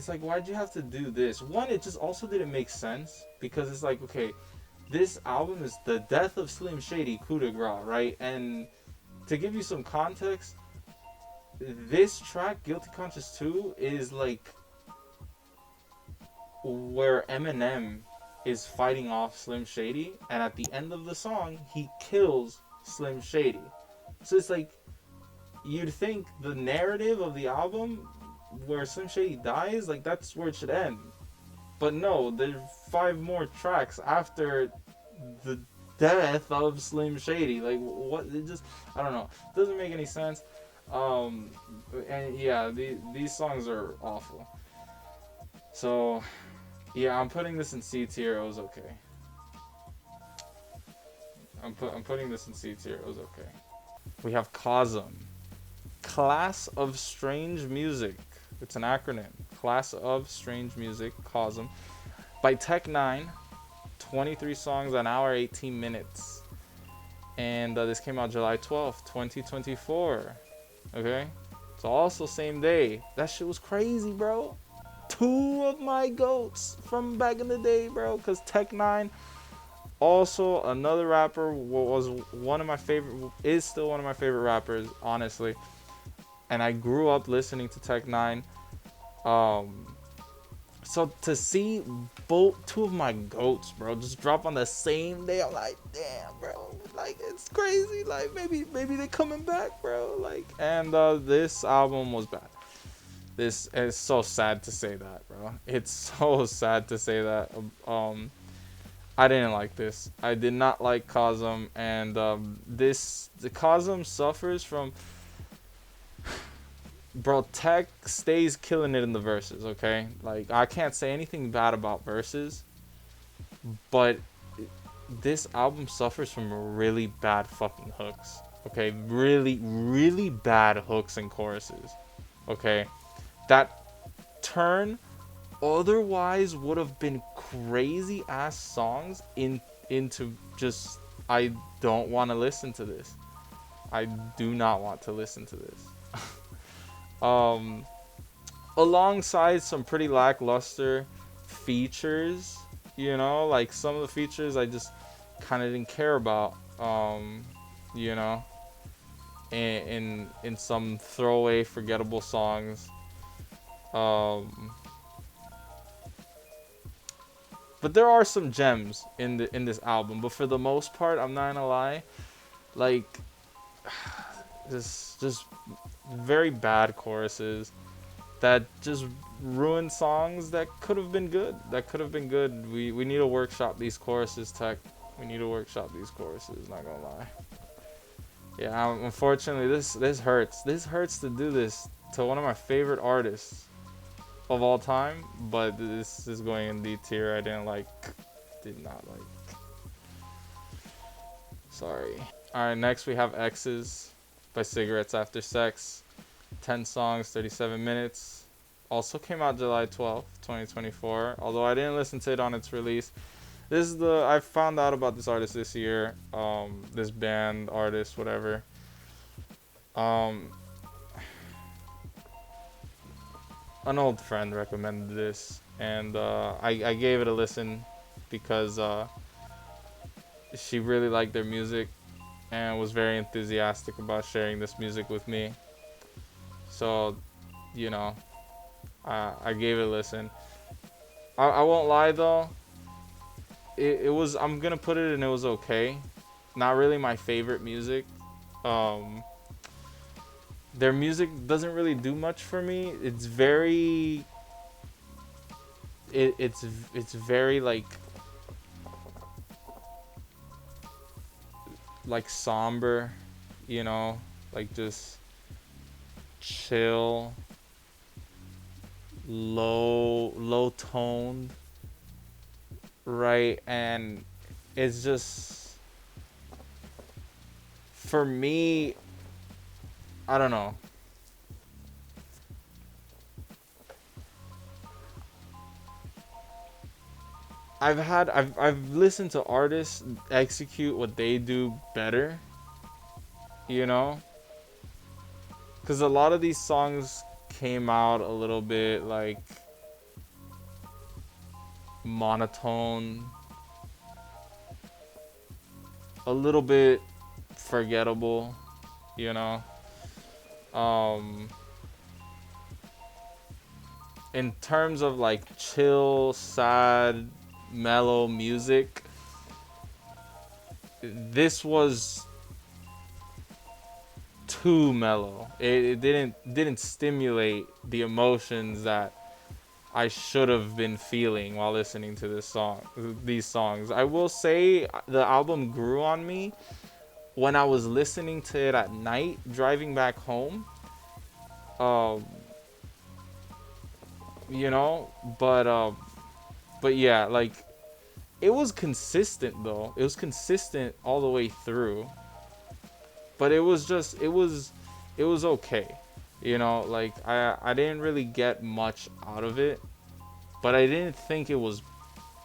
like, why'd you have to do this? One, it just also didn't make sense, because it's like, okay, this album is the death of Slim Shady, Coup de Grace, right? And to give you some context, this track, Guilty Conscience 2, is like where Eminem is fighting off Slim Shady, and at the end of the song, he kills Slim Shady. So it's like, you'd think the narrative of the album, where Slim Shady dies, like, that's where it should end. But no, there's 5 more tracks after the death of Slim Shady. Like, what? It just, I don't know. It doesn't make any sense. And yeah, these songs are awful. So, yeah, I'm putting this in C tier. It was okay. I'm putting this in C tier. It was okay. We have COSM, Class of Strange Music. It's an acronym. Class of Strange Music, COSM, by Tech 9. 23 songs, an hour, 18 minutes. And this came out July 12th, 2024. Okay? It's also same day. That shit was crazy, bro. 2 of my goats from back in the day, bro. Because Tech 9, also another rapper, was one of my favorite, is still one of my favorite rappers, honestly. And I grew up listening to Tech 9. So to see 2 of my goats, bro, just drop on the same day, I'm like, damn, bro, like, it's crazy. Like, maybe they're coming back, bro. Like, and this album was bad. This is so sad to say that, bro. It's so sad to say that. I didn't like this. I did not like COSM, and the COSM suffers from. Bro, Tech stays killing it in the verses, okay? Like, I can't say anything bad about verses, but this album suffers from really bad fucking hooks, okay? Really, really bad hooks and choruses, okay? That turn otherwise would have been crazy-ass songs into just, I don't want to listen to this. I do not want to listen to this. Alongside some pretty lackluster features, you know, like some of the features I just kind of didn't care about, you know, in some throwaway forgettable songs, but there are some gems in this album. But for the most part, I'm not gonna lie, like, just very bad choruses that just ruined songs that could have been good. We need to workshop these choruses, Tech. We need to workshop these choruses, not gonna lie. Yeah, unfortunately, this hurts. This hurts to do this to one of my favorite artists of all time, but this is going in D tier. I did not like. Sorry. Alright, next we have X's by Cigarettes After Sex. 10 songs, 37 minutes. Also came out July 12th, 2024. Although I didn't listen to it on its release. This is the I found out about this artist this year. This band artist, whatever. Um, an old friend recommended this, and I gave it a listen because she really liked their music and was very enthusiastic about sharing this music with me. So, you know, I gave it a listen. I won't lie though, it was, I'm gonna put it, and it was okay. Not really my favorite music. Um, their music doesn't really do much for me. It's very, it's very like somber, you know, like just chill, low toned, right? And it's just, for me, I don't know. I've listened to artists execute what they do better, you know? Cuz a lot of these songs came out a little bit like monotone, a little bit forgettable, you know? Um in terms of like chill, sad, mellow music, this was too mellow. It didn't stimulate the emotions that I should have been feeling while listening to these songs. I will say the album grew on me when I was listening to it at night driving back home. Um, you know, but yeah, like it was consistent though. It was consistent all the way through. But it was just it was okay. You know, like I didn't really get much out of it, but I didn't think it was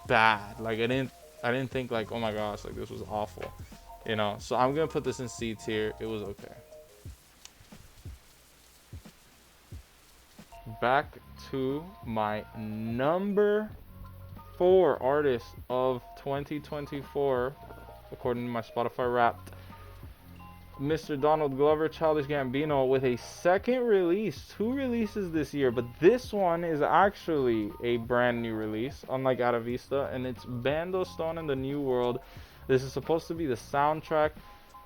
bad. Like I didn't think like, oh my gosh, like this was awful. You know, so I'm gonna put this in C tier. It was okay. Back to my number 4 artist of 2024, according to my Spotify Wrapped. Mr. Donald Glover, Childish Gambino, with a second release, 2 releases this year, but this one is actually a brand new release, unlike Atavista, and it's Bando Stone in the New World. This is supposed to be the soundtrack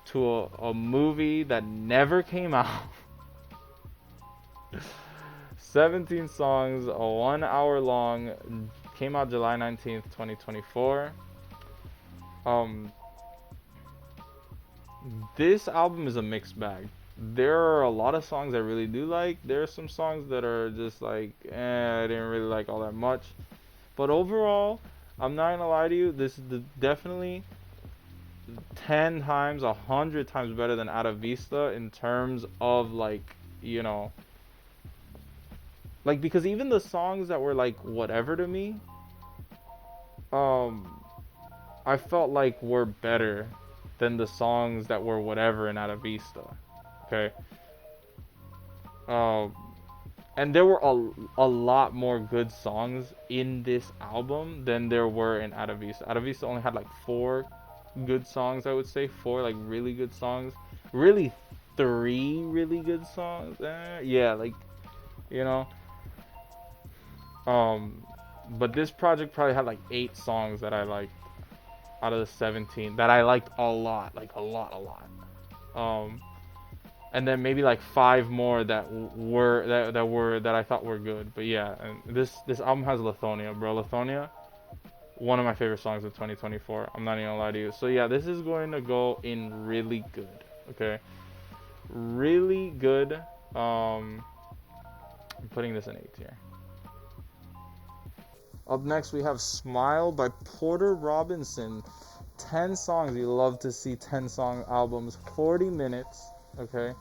to a movie that never came out. 17 songs, 1 hour long, came out July 19th, 2024. This album is a mixed bag. There are a lot of songs I really do like. There are some songs that are just like, I didn't really like all that much. But overall, I'm not gonna lie to you, this is definitely 10 times, 100 times better than Atavista in terms of like, you know, like, because even the songs that were like whatever to me, I felt like were better than the songs that were whatever in Atavista. Okay. And there were a lot more good songs in this album than there were in Atavista. Atavista only had like 4 good songs, I would say. 4 like really good songs. Really 3 really good songs. Yeah, like, you know. But this project probably had like 8 songs that I liked out of the 17 that I liked a lot, like a lot. And then maybe like 5 more that I thought were good. But yeah, and this album has Lithonia, bro. Lithonia, one of my favorite songs of 2024. I'm not even gonna lie to you. So yeah, this is going to go in really good. Okay, really good. I'm putting this in A tier. Up next, we have Smile by Porter Robinson. 10 songs. You love to see 10-song albums. 40 minutes. Okay.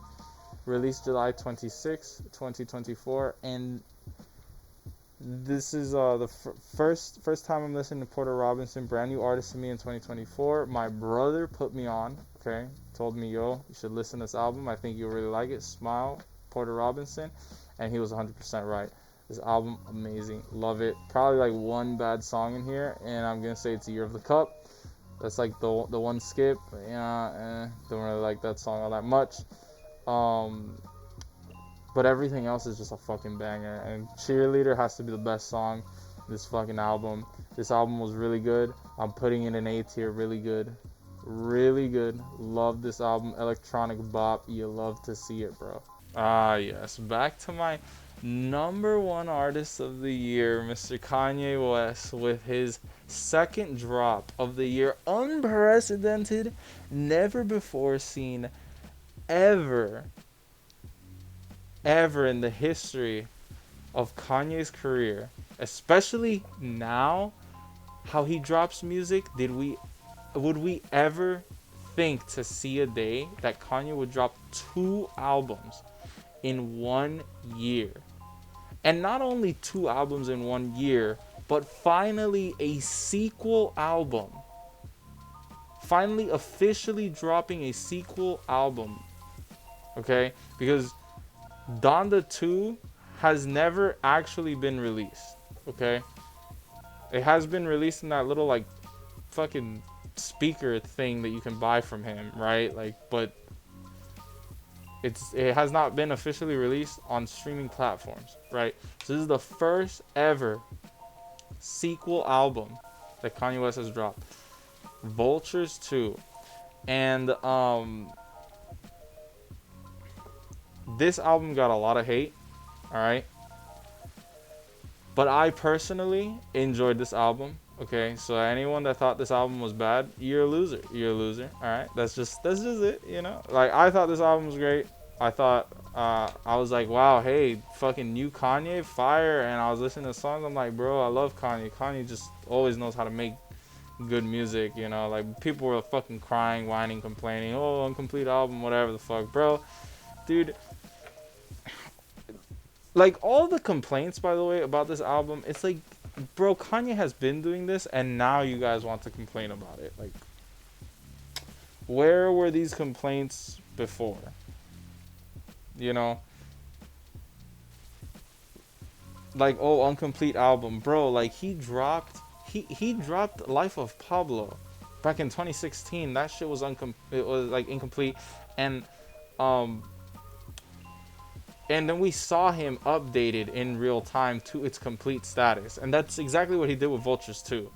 Released July 26, 2024. And This is the first time I'm listening to Porter Robinson, brand new artist to me in 2024. My brother put me on, okay? Told me, yo, you should listen to this album. I think you'll really like it. Smile, Porter Robinson. And he was 100% right. This album, amazing. Love it. Probably like one bad song in here, and I'm going to say it's Year of the Cup. That's like the one skip. Yeah, don't really like that song all that much. But everything else is just a fucking banger. And Cheerleader has to be the best song in this fucking album. This album was really good. I'm putting it in A tier. Really good. Really good. Love this album. Electronic bop. You love to see it, bro. Ah, yes. Back to my number one artist of the year, Mr. Kanye West, with his second drop of the year. Unprecedented. Never before seen. Ever in the history of Kanye's career, especially now, how he drops music. Would we ever think to see a day that Kanye would drop 2 albums in 1 year? And not only 2 albums in 1 year, but finally a sequel album. Finally officially dropping a sequel album. Okay? Because Donda 2 has never actually been released, okay? It has been released in that little, like, fucking speaker thing that you can buy from him, right? Like, but it has not been officially released on streaming platforms, right? So this is the first ever sequel album that Kanye West has dropped. Vultures 2. And, this album got a lot of hate, alright? But I personally enjoyed this album. Okay, so anyone that thought this album was bad, you're a loser. You're a loser. All right, that's just it. You know, like I thought this album was great. I thought I was like, wow, hey, fucking new Kanye, fire. And I was listening to songs. I'm like, bro, I love Kanye. Kanye just always knows how to make good music. You know, like people were fucking crying, whining, complaining. Oh, incomplete album, whatever the fuck, bro, dude. Like all the complaints, by the way, about this album, it's like, bro, Kanye has been doing this, and now you guys want to complain about it. Like, where were these complaints before? You know, like, oh, incomplete album, bro. Like he dropped Life of Pablo back in 2016. That shit was it was like incomplete, and and then we saw him updated in real time to its complete status. And that's exactly what he did with Vultures 2.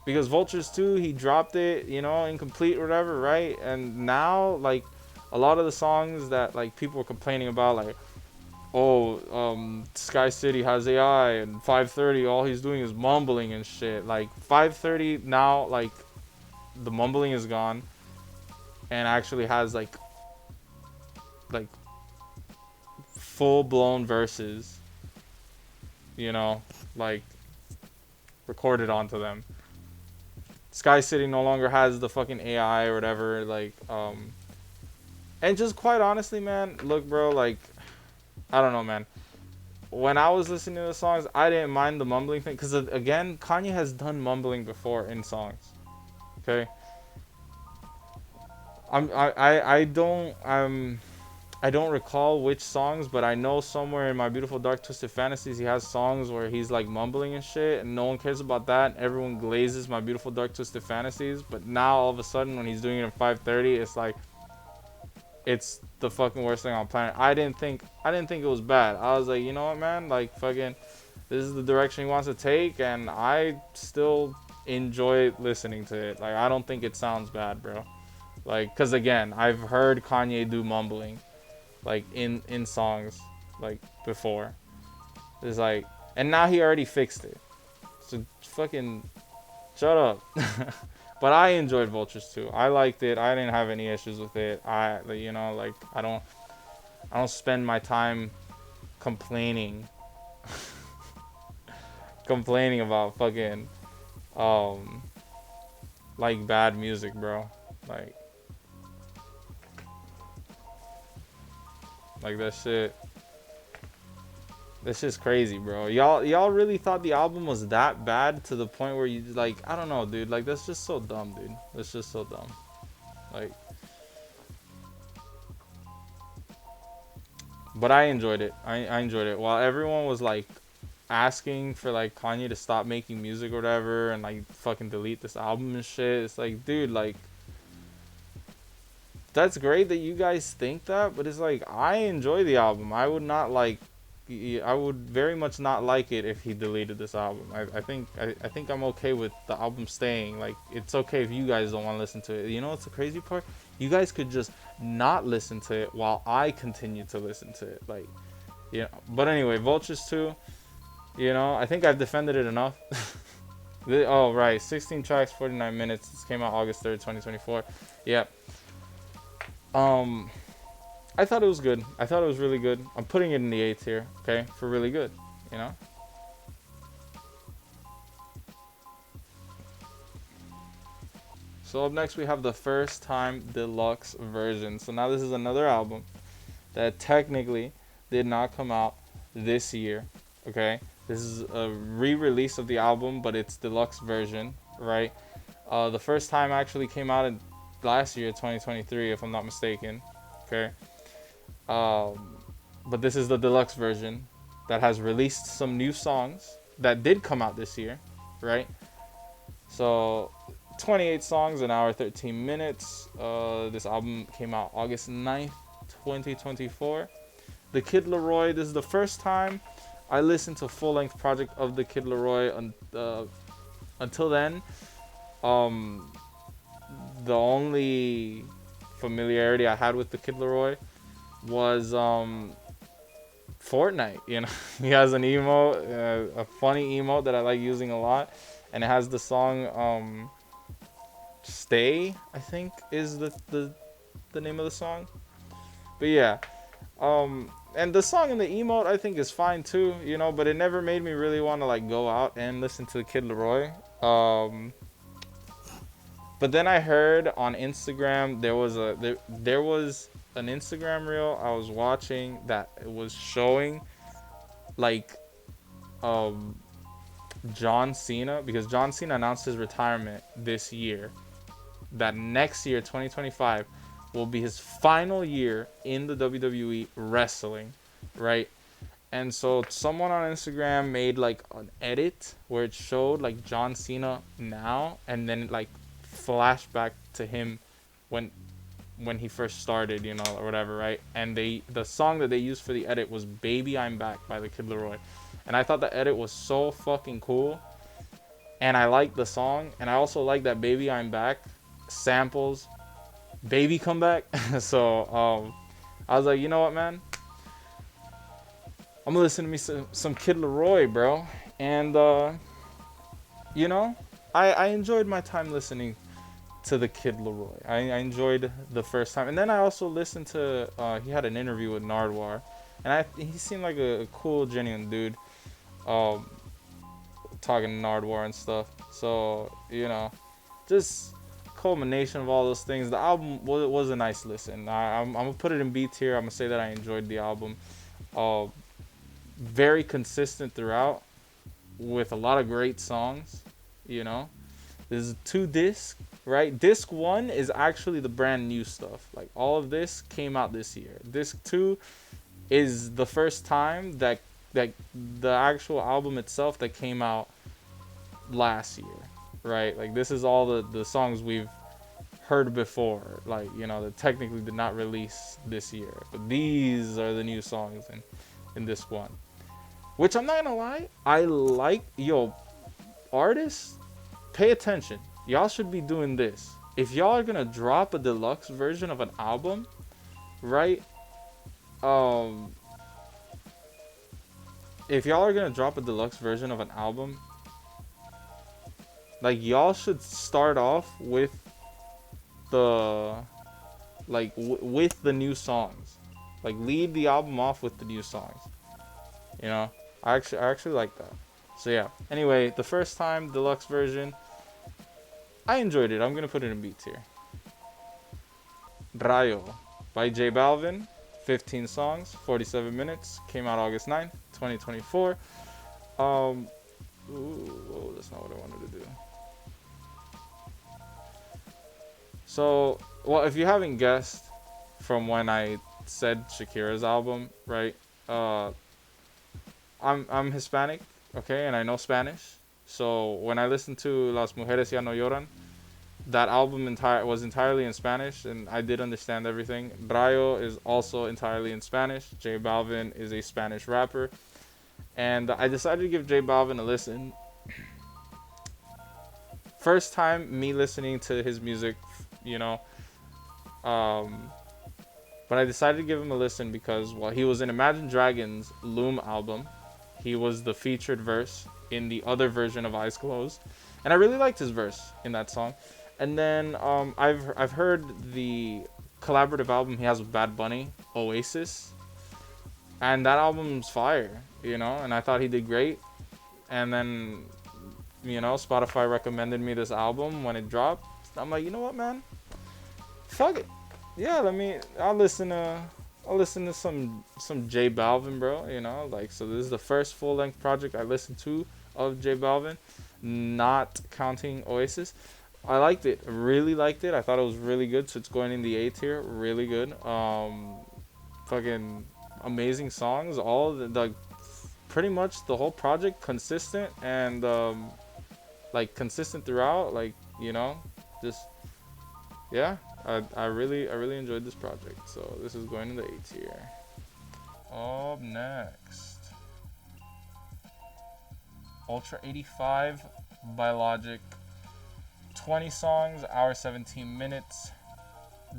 Because Vultures 2, he dropped it, you know, incomplete or whatever, right? And now, like, a lot of the songs that, like, people were complaining about, like, oh, Sky City has AI, and 530, all he's doing is mumbling and shit. Like, 530 now, like, the mumbling is gone. And actually has, like full-blown verses, you know, like recorded onto them. Sky City no longer has the fucking AI or whatever, like, and just quite honestly, man, look, bro, like, I don't know, man. When I was listening to the songs, I didn't mind the mumbling thing, because again, Kanye has done mumbling before in songs, okay? I don't recall which songs, but I know somewhere in My Beautiful Dark Twisted Fantasies he has songs where he's like mumbling and shit, and no one cares about that. Everyone glazes My Beautiful Dark Twisted Fantasies, but now all of a sudden when he's doing it in 530, it's like it's the fucking worst thing on planet. I didn't think it was bad. I was like, you know what, man? Like fucking, this is the direction he wants to take, and I still enjoy listening to it. Like I don't think it sounds bad, bro. Like, cause again, I've heard Kanye do mumbling, like in songs, like before. It's like, and now he already fixed it. So fucking shut up. But I enjoyed Vultures too. I liked it. I didn't have any issues with it. You know, like I don't spend my time complaining, complaining about fucking like bad music, bro. Like that shit. This is crazy, bro. Y'all really thought the album was that bad to the point where you like, I don't know, dude. Like, that's just so dumb, dude. That's just so dumb. Like, but I enjoyed it. I enjoyed it. While everyone was like asking for like Kanye to stop making music or whatever and like fucking delete this album and shit, it's like, dude, like, that's great that you guys think that, but it's like, I enjoy the album. I would not like, I would very much not like it if he deleted this album. I think I'm okay with the album staying. Like, it's okay if you guys don't want to listen to it. You know what's the crazy part? You guys could just not listen to it while I continue to listen to it. Like, you know. But anyway, Vultures 2, you know, I think I've defended it enough. Oh, right. 16 tracks, 49 minutes. This came out August 3rd, 2024. Yeah. I thought it was good. I thought it was really good. I'm putting it in the A tier, okay, for really good, you know? So up next we have the First Time Deluxe version. So now this is another album that technically did not come out this year, okay? This is a re-release of the album, but it's deluxe version, right? The First Time actually came out in last year, 2023, if I'm not mistaken, okay? But this is the deluxe version that has released some new songs that did come out this year, right? So 28 songs, an hour 13 minutes. This album came out August 9th, 2024. The Kid LAROI, this is the first time I listened to full-length project of the Kid LAROI. Until then, the only familiarity I had with the Kid LAROI was Fortnite. You know, he has an emote, a funny emote that I like using a lot, and it has the song Stay, I think is the name of the song. But yeah, and the song in the emote I think is fine too, you know, but it never made me really want to like go out and listen to the Kid LAROI. But then I heard on Instagram there was an Instagram reel I was watching that it was showing like John Cena, because John Cena announced his retirement this year, that next year 2025 will be his final year in the WWE wrestling, right? And so someone on Instagram made like an edit where it showed like John Cena now, and then it like flashback to him when he first started, you know, or whatever, right? And the song that they used for the edit was Baby I'm Back by the Kid LAROI. And I thought the edit was so fucking cool. And I liked the song, and I also like that Baby I'm Back samples Baby Come Back. So I was like, you know what, man? I'm gonna listen to me some Kid LAROI, bro. And you know, I enjoyed my time listening to the Kid LAROI. I enjoyed the first time, and then I also listened to he had an interview with Nardwuar, and he seemed like a cool, genuine dude, talking to Nardwuar and stuff. So, you know, just culmination of all those things. The album was a nice listen. I'm gonna put it in B tier. I'm gonna say that I enjoyed the album. Very consistent throughout, with a lot of great songs. You know, there's 2 discs, right? Disc 1 is actually the brand new stuff. Like, all of this came out this year. Disc 2 is the first time that the actual album itself that came out last year, right? Like, this is all the songs we've heard before, like, you know, that technically did not release this year, but these are the new songs in this one, which I'm not gonna lie, I like. Yo, artists, pay attention. Y'all should be doing this. If y'all are gonna drop a deluxe version of an album, right? If y'all are gonna drop a deluxe version of an album, like, y'all should start off with the with the new songs. Like, lead the album off with the new songs. You know, I actually like that. So yeah. Anyway, the First Time deluxe version, I enjoyed it. I'm gonna put it in B tier. Rayo by J Balvin, 15 songs, 47 minutes. Came out August 9th, 2024. Ooh, whoa, that's not what I wanted to do. So, well, if you haven't guessed from when I said Shakira's album, right? Uh, I'm Hispanic, okay, and I know Spanish. So when I listened to Las Mujeres Ya No Lloran, that album was entirely in Spanish, and I did understand everything. Rayo is also entirely in Spanish. J Balvin is a Spanish rapper, and I decided to give J Balvin a listen. First time me listening to his music, you know, um, but I decided to give him a listen because, well, he was in Imagine Dragons' LOOM album. He was the featured verse in the other version of Eyes Closed, and I really liked his verse in that song. And then I've heard the collaborative album he has with Bad Bunny, Oasis, and that album's fire, you know. And I thought he did great. And then, you know, Spotify recommended me this album when it dropped. I'm like, you know what, man? Fuck it. Yeah, I'll listen to some J Balvin, bro. You know, like, so this is the first full length project I listened to of J Balvin, not counting Oasis. I liked it, really liked it. I thought it was really good. So it's going in the A tier, really good. Fucking amazing songs. All the pretty much the whole project consistent and like consistent throughout. Like, you know, just yeah. I really enjoyed this project. So this is going in the A tier. Up next, Ultra 85 by Logic. 20 songs, hour 17 minutes.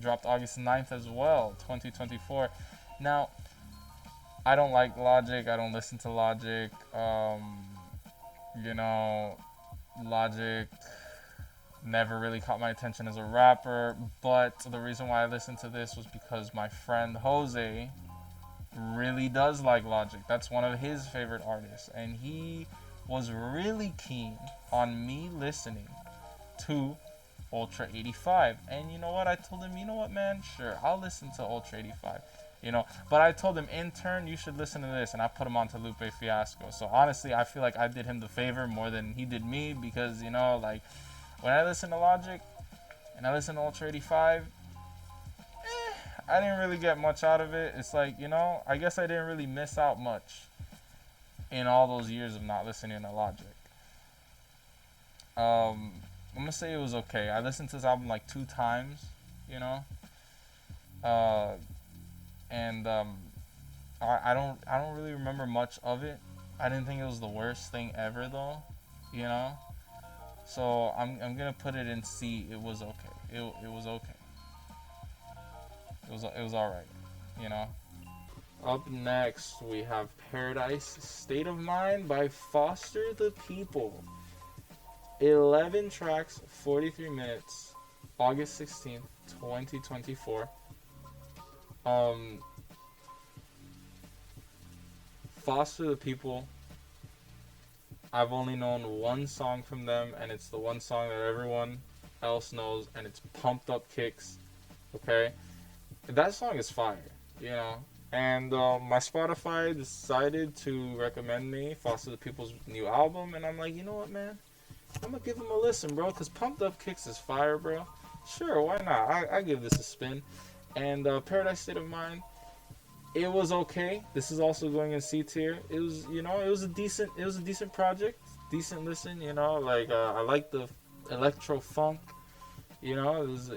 Dropped August 9th as well, 2024. Now, I don't like Logic. I don't listen to Logic. You know, Logic never really caught my attention as a rapper. But the reason why I listened to this was because my friend Jose really does like Logic. That's one of his favorite artists. And he was really keen on me listening to Ultra 85. And you know what? I told him, you know what, man? Sure, I'll listen to Ultra 85. You know, but I told him, in turn, you should listen to this. And I put him onto Lupe Fiasco. So honestly, I feel like I did him the favor more than he did me. Because, you know, like, when I listen to Logic and I listen to Ultra 85, I didn't really get much out of it. It's like, you know, I guess I didn't really miss out much in all those years of not listening to Logic. I'm gonna say it was okay. I listened to this album like 2 times, you know, and I don't really remember much of it. I didn't think it was the worst thing ever though, you know. So I'm gonna put it in C. It was okay. It was okay. It was all right, you know. Up next we have Paradise State of Mind by Foster the People. 11 tracks, 43 minutes, August 16th, 2024. Foster the People, I've only known one song from them, and it's the one song that everyone else knows, and it's Pumped Up Kicks, okay? That song is fire, you know? And my Spotify decided to recommend me Foster the People's new album, and I'm like, you know what, man? I'm gonna give him a listen, bro, because Pumped Up Kicks is fire, bro. Sure, why not? I give this a spin. And Paradise State of Mind, it was okay. This is also going in C tier. It was, you know, it was a decent project, decent listen. You know, like I like the electro funk. You know, is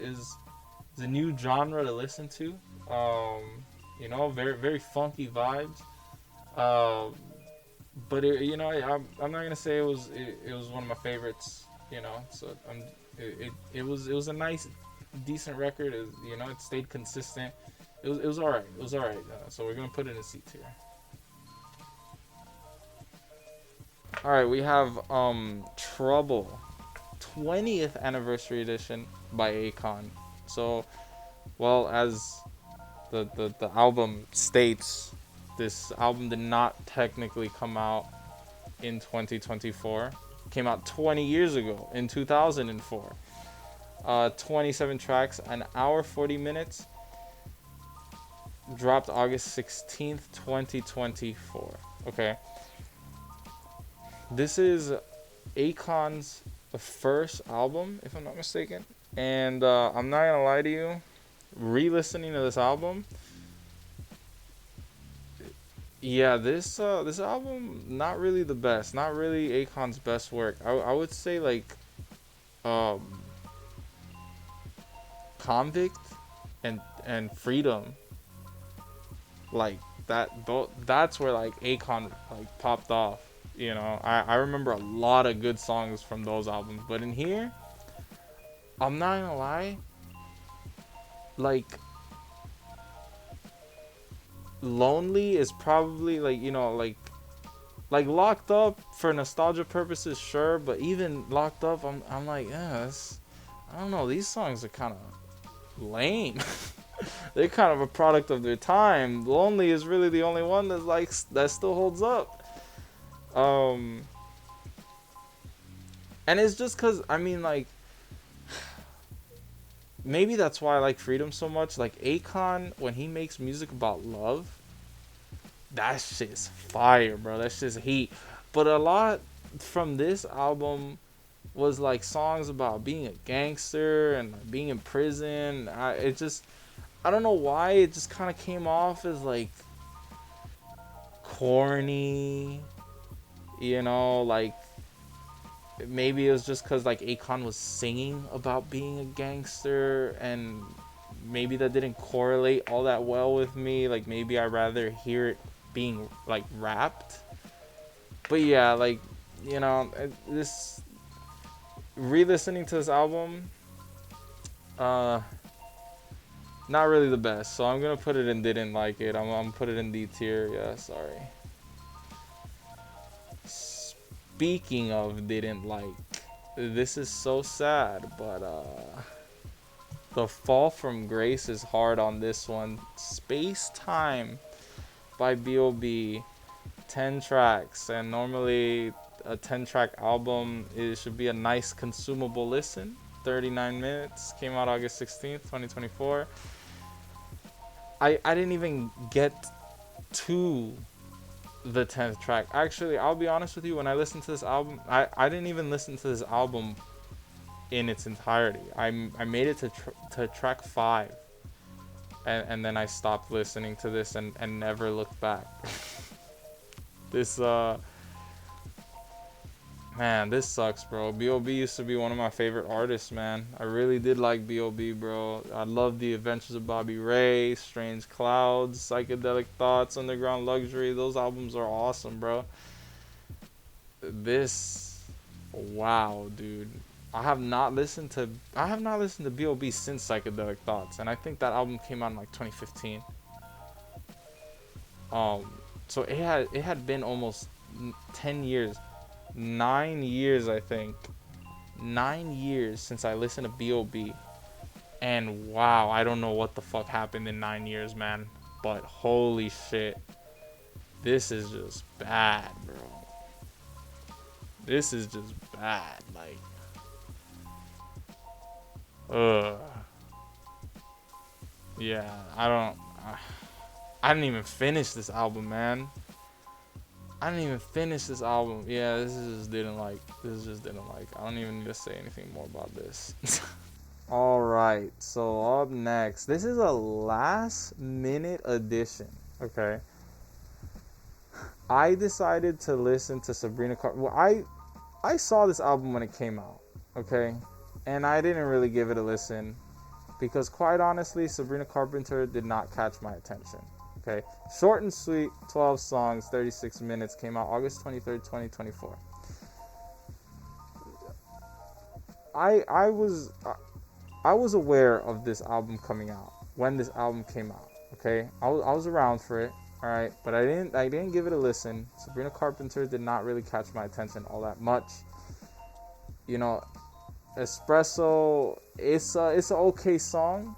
a new genre to listen to. You know, very funky vibes. But it, you know, I'm not gonna say it was one of my favorites. You know, so it was a nice, decent record. You know, it stayed consistent. It was all right. It was all right. So we're gonna put it in C tier. All right, we have Trouble, 20th anniversary edition by Akon. So, well, as the album states, this album did not technically come out in 2024. It came out 20 years ago in 2004. 27 tracks, an hour 40 minutes. Dropped August 16th, 2024. Okay, this is Akon's first album, if I'm not mistaken. And I'm not gonna lie to you, re-listening to this album, yeah, this album not really the best, not really Akon's best work. I would say like um, Convict and Freedom, like that's where like Akon like popped off. You know, I remember a lot of good songs from those albums, but in here, I'm not gonna lie, like Lonely is probably like, you know, like Locked Up for nostalgia purposes, sure, but even Locked Up, I'm like, yeah, I don't know, these songs are kind of lame. They're kind of a product of their time. Lonely is really the only one that's like that still holds up. Um, and it's just cause I mean like maybe that's why I like Freedom so much. Like Akon, when he makes music about love, that shit's fire, bro. That shit's heat. But a lot from this album was like songs about being a gangster and like, being in prison. I don't know why it just kind of came off as like corny, you know, like maybe it was just because like Akon was singing about being a gangster, and maybe that didn't correlate all that well with me. Like maybe I'd rather hear it being like rapped. But yeah, like, you know, this re-listening to this album, uh not really the best, so I'm gonna put it in didn't like it. I'm gonna put it in D tier. Yeah, sorry. Speaking of didn't like, this is so sad, but the fall from grace is hard on this one. Space Time by B.o.B, 10 tracks, and normally a 10 track album, it should be a nice consumable listen. 39 minutes, came out August 16th 2024. I didn't even get to the 10th track. Actually, I'll be honest with you, when I listened to this album, I didn't even listen to this album in its entirety. I made it to track 5, and then I stopped listening to this and never looked back. This man, this sucks, bro. B.o.B used to be one of my favorite artists, man. I really did like B.o.B, bro. I love The Adventures of Bobby Ray, Strange Clouds, Psychedelic Thoughts, Underground Luxury. Those albums are awesome, bro. This, wow, dude. I have not listened to B.o.B since Psychedelic Thoughts, and I think that album came out in like 2015. So it had been almost 10 years. 9 years, I think. 9 years since I listened to B.o.B. And wow, I don't know what the fuck happened in 9 years, man. But holy shit. This is just bad, bro. This is just bad. Like, ugh. Yeah, I didn't even finish this album, man. I didn't even finish this album. Yeah, this is just didn't like. I don't even need to say anything more about this. Alright, so up next. This is a last minute addition. Okay. I decided to listen to Sabrina Carpenter. Well, I saw this album when it came out. Okay. And I didn't really give it a listen, because quite honestly, Sabrina Carpenter did not catch my attention. Okay, short and sweet, 12 songs, 36 minutes, came out August 23rd, 2024. I was aware of this album coming out when this album came out. Okay, I was around for it. All right, but I didn't give it a listen. Sabrina Carpenter did not really catch my attention all that much. You know, Espresso, it's an okay song.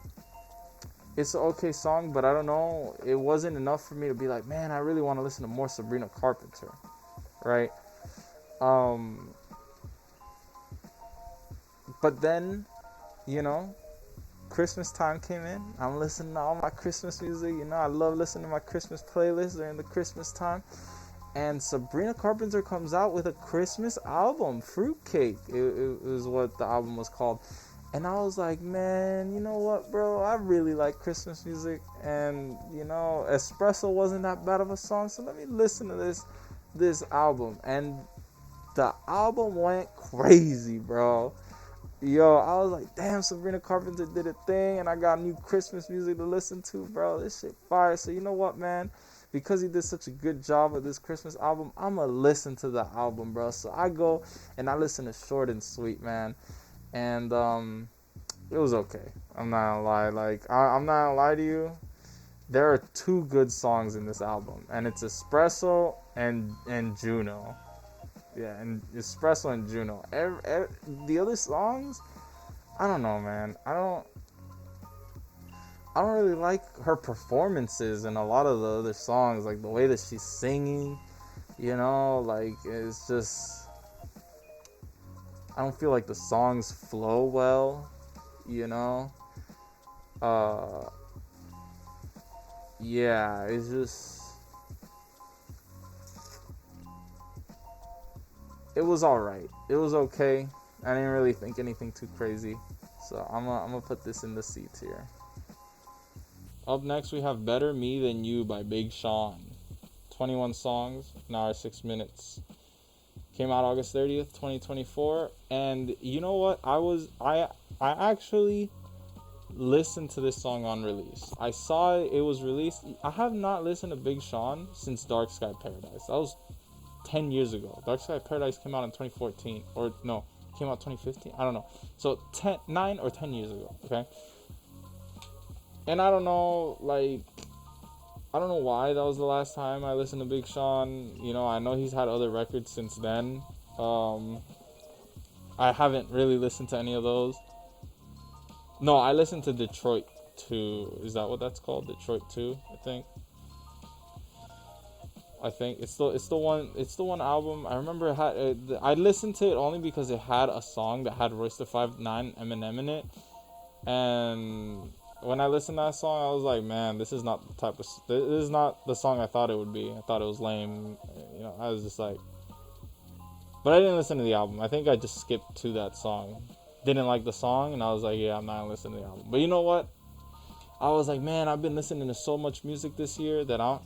It's an okay song, but I don't know. It wasn't enough for me to be like, man, I really want to listen to more Sabrina Carpenter, right? But then, you know, Christmas time came in. I'm listening to all my Christmas music. You know, I love listening to my Christmas playlist during the Christmas time. And Sabrina Carpenter comes out with a Christmas album, Fruitcake. It was what the album was called. And I was like, man, you know what, bro? I really like Christmas music. And, you know, Espresso wasn't that bad of a song. So let me listen to this album. And the album went crazy, bro. Yo, I was like, damn, Sabrina Carpenter did a thing. And I got new Christmas music to listen to, bro. This shit fire. So you know what, man? Because he did such a good job with this Christmas album, I'm going to listen to the album, bro. So I go and I listen to Short and Sweet, man. And it was okay. I'm not gonna lie. Like, I'm not gonna lie to you. There are 2 good songs in this album, and it's Espresso and Juno. Yeah, and Espresso and Juno. The other songs, I don't know, man. I don't really like her performances in a lot of the other songs, like the way that she's singing. You know, like it's just, I don't feel like the songs flow well, you know? Yeah, it's just, it was alright. It was okay. I didn't really think anything too crazy. So I'm gonna put this in the C tier. Up next we have Better Me Than You by Big Sean. 21 songs, an hour 6 minutes. Came out August 30th, 2024, and you know what? I actually listened to this song on release. I saw it was released. I have not listened to Big Sean since Dark Sky Paradise. That was 10 years ago. Dark Sky Paradise came out in 2014, or no, came out 2015. I don't know. So 9 or 10 years ago. Okay. And I don't know, like, I don't know why that was the last time I listened to Big Sean. You know, I know he's had other records since then. I haven't really listened to any of those. No, I listened to Detroit 2. Is that what that's called? Detroit 2, I think. It's the one album. I remember it had. I listened to it only because it had a song that had Royce da 5'9" Eminem in it, and when I listened to that song, I was like, man, this is not the song I thought it would be. I thought it was lame. You know, I was just like, but I didn't listen to the album. I think I just skipped to that song. Didn't like the song, and I was like, yeah, I'm not gonna listen to the album. But you know what? I was like, man, I've been listening to so much music this year that I'm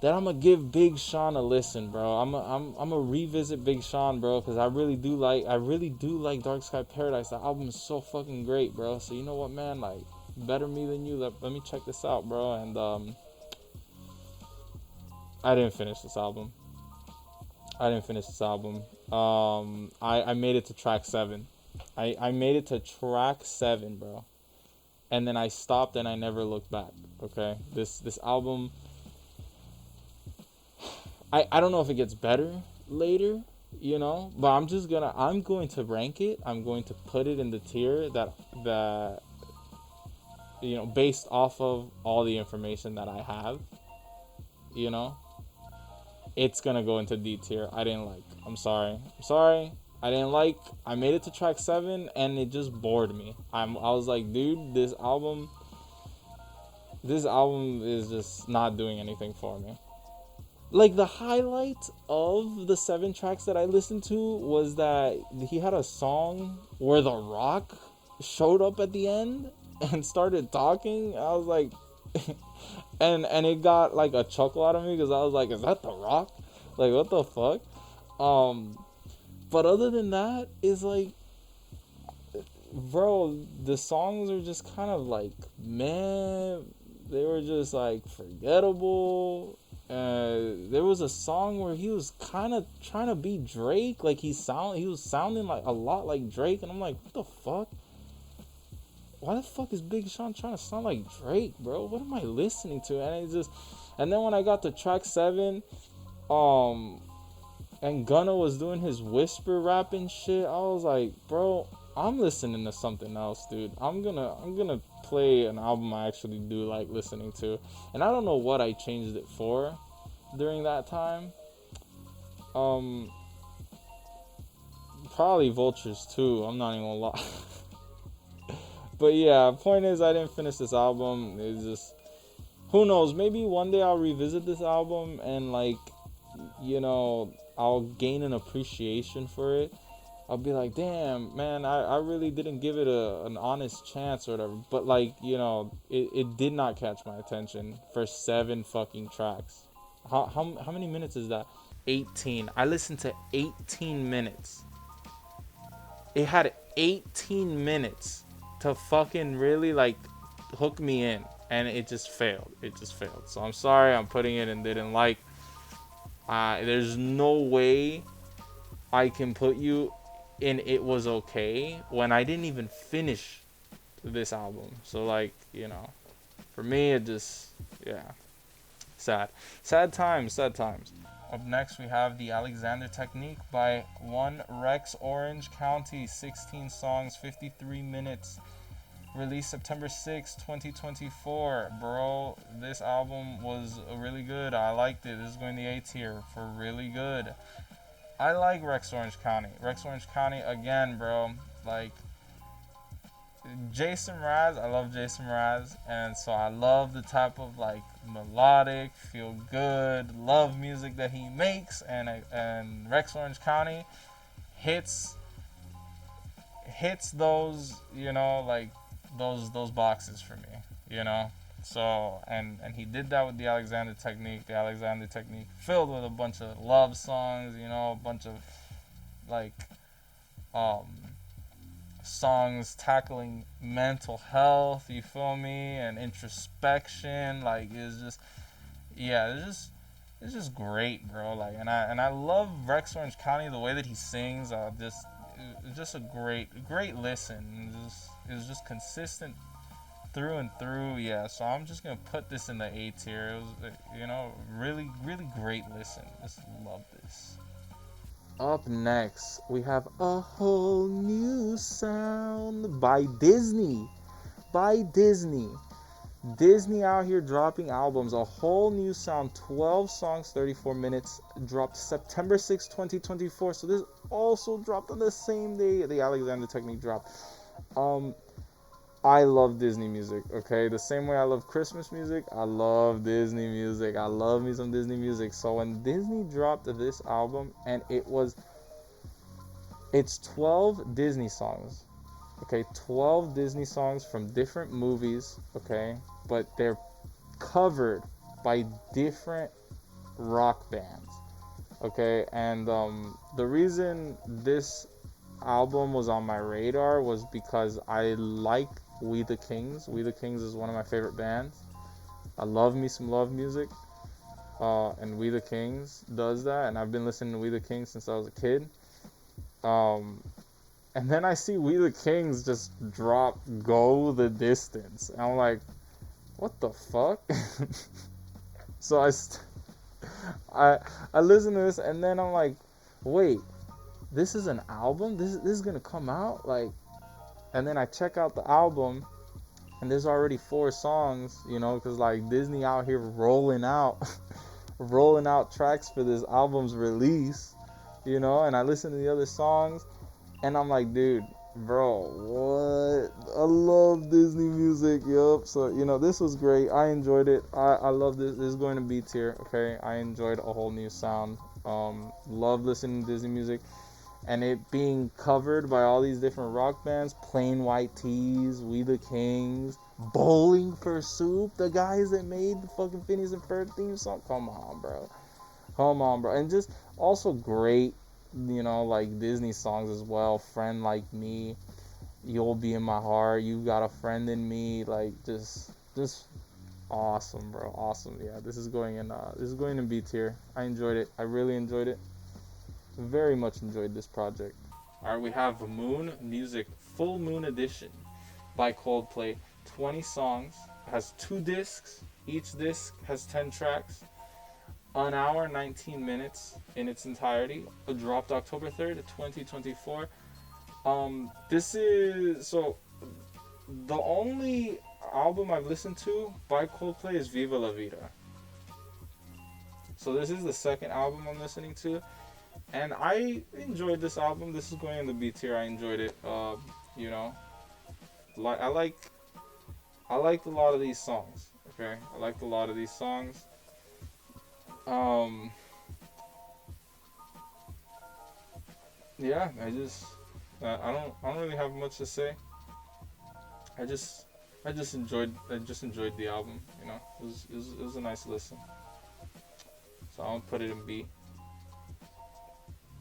gonna give Big Sean a listen, bro. I'm gonna revisit Big Sean, bro, because I really do like Dark Sky Paradise. That album is so fucking great, bro. So you know what, man? Like, Better Me Than You. Let me check this out, bro. And I didn't finish this album. I made it to track 7. I made it to track 7, bro. And then I stopped and I never looked back. Okay, this album. I don't know if it gets better later, you know, but I'm going to rank it. I'm going to put it in the tier that you know, based off of all the information that I have, you know, it's gonna go into D tier. I didn't like. I'm sorry. I didn't like. I made it to track 7 and it just bored me. I was like, dude, this album is just not doing anything for me. Like, the highlight of the 7 tracks that I listened to was that he had a song where The Rock showed up at the end and started talking. I was like, and it got like a chuckle out of me because I was like, is that The Rock? Like, what the fuck? But other than that, it's like, bro, the songs are just kind of like, man, they were just like forgettable. There was a song where he was kind of trying to be Drake, like he was sounding like a lot like Drake, and I'm like, what the fuck? Why the fuck is Big Sean trying to sound like Drake, bro? What am I listening to? And then when I got to track 7, and Gunna was doing his whisper rapping shit, I was like, bro, I'm listening to something else, dude. I'm gonna play an album I actually do like listening to. And I don't know what I changed it for during that time. Probably Vultures too, I'm not even gonna lie. But yeah, point is, I didn't finish this album. It's just, who knows, maybe one day I'll revisit this album and like you know, I'll gain an appreciation for it. I'll be like, damn, man, I really didn't give it an honest chance or whatever. But, like, you know, it did not catch my attention for 7 fucking tracks. How many minutes is that? 18. I listened to 18 minutes. It had 18 minutes to fucking really, like, hook me in. And it just failed. It just failed. So I'm sorry I'm putting it in didn't like. There's no way I can put you in it was okay when I didn't even finish this album. So, like, you know, for me it just, yeah, sad times. Up next we have the Alexander Technique by One Rex Orange County, 16 songs, 53 minutes, released September 6, 2024. Bro, this album was really good. I liked it. This is going the A tier for really good. I like Rex Orange County. Rex Orange County, again, bro. Like, Jason Mraz, I love Jason Mraz. And so I love the type of, like, melodic, feel good, love music that he makes. And Rex Orange County hits those, you know, like, those boxes for me, you know. So, and he did that with the Alexander Technique. The Alexander Technique filled with a bunch of love songs, you know, a bunch of, like, songs tackling mental health, you feel me, and introspection. Like, it's just, yeah, it's just great, bro. Like, and I love Rex Orange County, the way that he sings. It's just a great listen. It's just consistent through and through. Yeah, so I'm just gonna put this in the A tier. It was, you know, really great listen. Just love this. Up next, we have A Whole New Sound by Disney. Disney out here dropping albums. A Whole New Sound, 12 songs, 34 minutes, dropped September 6, 2024. So this also dropped on the same day the Alexander Technique dropped. I love Disney music, okay? The same way I love Christmas music, I love Disney music. I love me some Disney music. So when Disney dropped this album, and it's 12 Disney songs, okay? 12 Disney songs from different movies, okay? But they're covered by different rock bands, okay? And the reason this album was on my radar was because I like We the Kings. We the Kings is one of my favorite bands. I love me some love music, and We the Kings does that, and I've been listening to We the Kings since I was a kid. And then I see We the Kings just drop Go the Distance, and I'm like, what the fuck? So I listen to this, and then I'm like, wait, this is an album? This is gonna come out? Like, and then I check out the album, and there's already 4 songs, you know, because, like, Disney out here rolling out tracks for this album's release, you know. And I listen to the other songs, and I'm like, dude, bro, what? I love Disney music, yup. So, you know, this was great. I enjoyed it. I love this. This is going to B tier, okay? I enjoyed A Whole New Sound. Love listening to Disney music. And it being covered by all these different rock bands, Plain White T's, We the Kings, Bowling for Soup, the guys that made the fucking Phineas and Ferb theme song. Come on, bro. And just also great, you know, like Disney songs as well. Friend Like Me, You'll Be in My Heart, You Got a Friend in Me. Like, just awesome, bro. Awesome. Yeah, this is going in B tier. I enjoyed it. I really enjoyed it. Very much enjoyed this project. Alright, we have Moon Music Full Moon Edition by Coldplay. 20 songs, has 2 discs. Each disc has 10 tracks. An hour, 19 minutes in its entirety. It dropped October 3rd, 2024. This is, so, the only album I've listened to by Coldplay is Viva La Vida. So this is the second album I'm listening to. And I enjoyed this album. This is going in the B tier. I enjoyed it. You know, I liked a lot of these songs. Okay, I liked a lot of these songs. yeah, I don't really have much to say. I just I just enjoyed the album. You know, it was a nice listen. So I'll put it in B.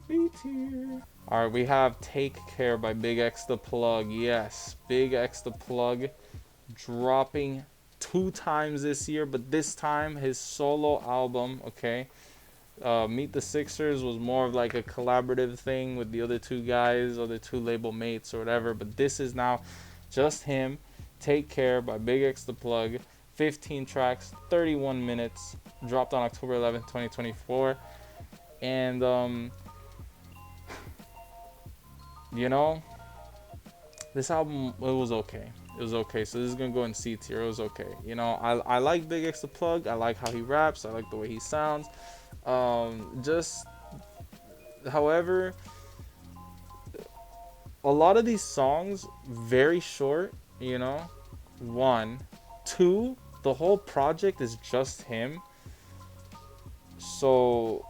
B tier. All right, we have "Take Care" by BigXthaPLug. Yes, BigXthaPLug dropping 2 times this year, but this time his solo album. Okay, Meet the Sixers was more of like a collaborative thing with the other two guys, other two label mates or whatever. But this is now just him. "Take Care" by BigXthaPLug. 15 tracks, 31 minutes. Dropped on October 11th, 2024. And you know, this album, it was okay. It was okay. So this is gonna go in C tier. It was okay. You know, I like BigXthaPLug. I like how he raps. I like the way he sounds. Just however, a lot of these songs very short. You know, one, two. The whole project is just him. So,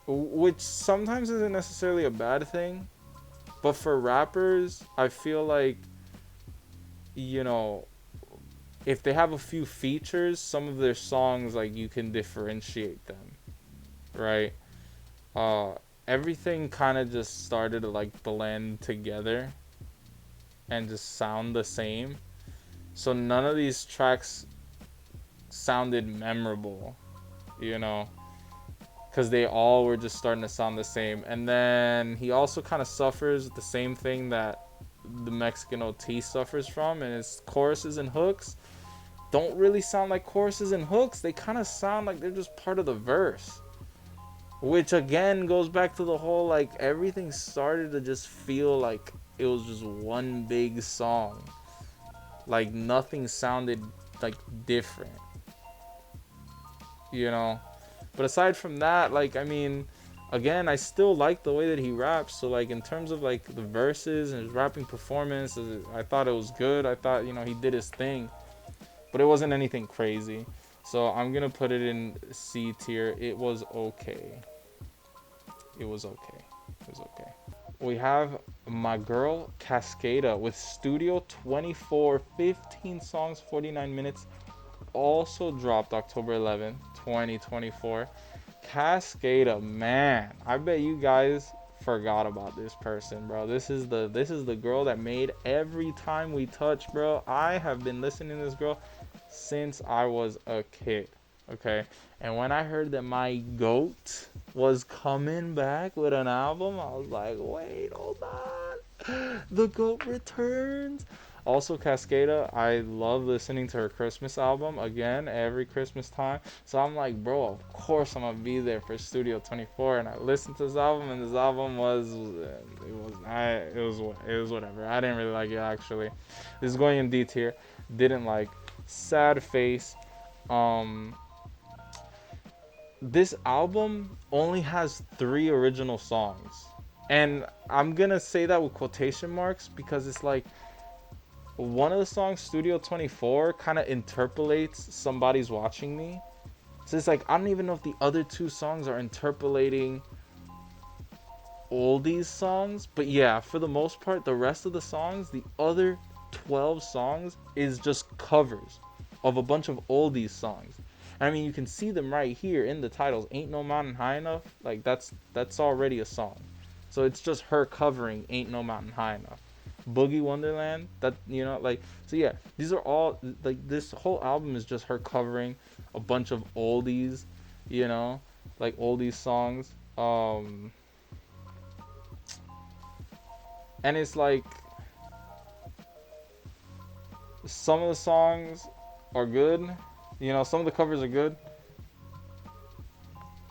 which sometimes isn't necessarily a bad thing, but for rappers, I feel like, you know, if they have a few features, some of their songs, like, you can differentiate them, right? Uh, Everything kind of just started to like blend together and just sound the same. So none of these tracks sounded memorable, you know, because they all were just starting to sound the same. And then he also kind of suffers the same thing that the Mexican OT suffers from, and his choruses and hooks don't really sound like choruses and hooks. They kind of sound like they're just part of the verse, which again goes back to the whole like everything started to just feel like it was just one big song. Like nothing sounded like different, you know. But aside from that, like, I mean, again, I still like the way that he raps. So like in terms of like the verses and his rapping performance, I thought it was good. I thought, you know, he did his thing, but it wasn't anything crazy. So I'm gonna put it in C tier. It was okay. It was okay. It was okay. We have my girl Cascada with Studio 24, 15 songs, 49 minutes. Also dropped October 11th, 2024. Cascada, man, I bet you guys forgot about this person, bro. This is the girl that made Every Time We Touch, bro. I have been listening to this girl since I was a kid. Okay, and when I heard that my goat was coming back with an album, I was like, wait, hold on, the goat returns. Also, Cascada, I love listening to her Christmas album again every Christmas time. So I'm like, bro, of course I'm gonna be there for Studio 24. And I listened to this album, and this album it was whatever. I didn't really like it actually. This is going in D tier. Didn't like. Sad Face. Um, this album only has 3 original songs, and I'm gonna say that with quotation marks because it's like one of the songs, Studio 24, kind of interpolates Somebody's Watching Me. So it's like I don't even know if the other 2 songs are interpolating oldies songs, but yeah, for the most part, the rest of the songs, the other 12 songs, is just covers of a bunch of oldies songs. I mean, you can see them right here in the titles. Ain't No Mountain High Enough, like that's already a song. So it's just her covering Ain't No Mountain High Enough. Boogie Wonderland, that, you know, like, so yeah, these are all like, this whole album is just her covering a bunch of oldies, you know, like oldies songs. And it's like some of the songs are good, you know, some of the covers are good,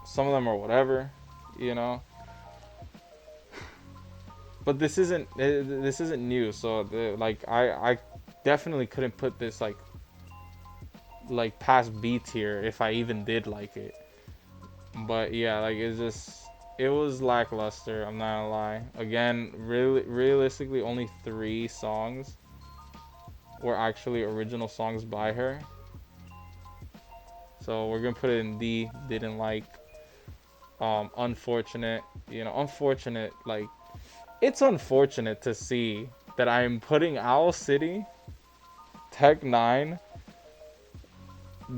some of them are whatever, you know. But this isn't new, so like I definitely couldn't put this like past B tier if I even did like it. But yeah, like it was lackluster. I'm not gonna lie. Again, really realistically, only 3 songs were actually original songs by her. So we're gonna put it in D. Didn't like. Unfortunate, unfortunate. Like, it's unfortunate to see that I'm putting Owl City, Tech Nine,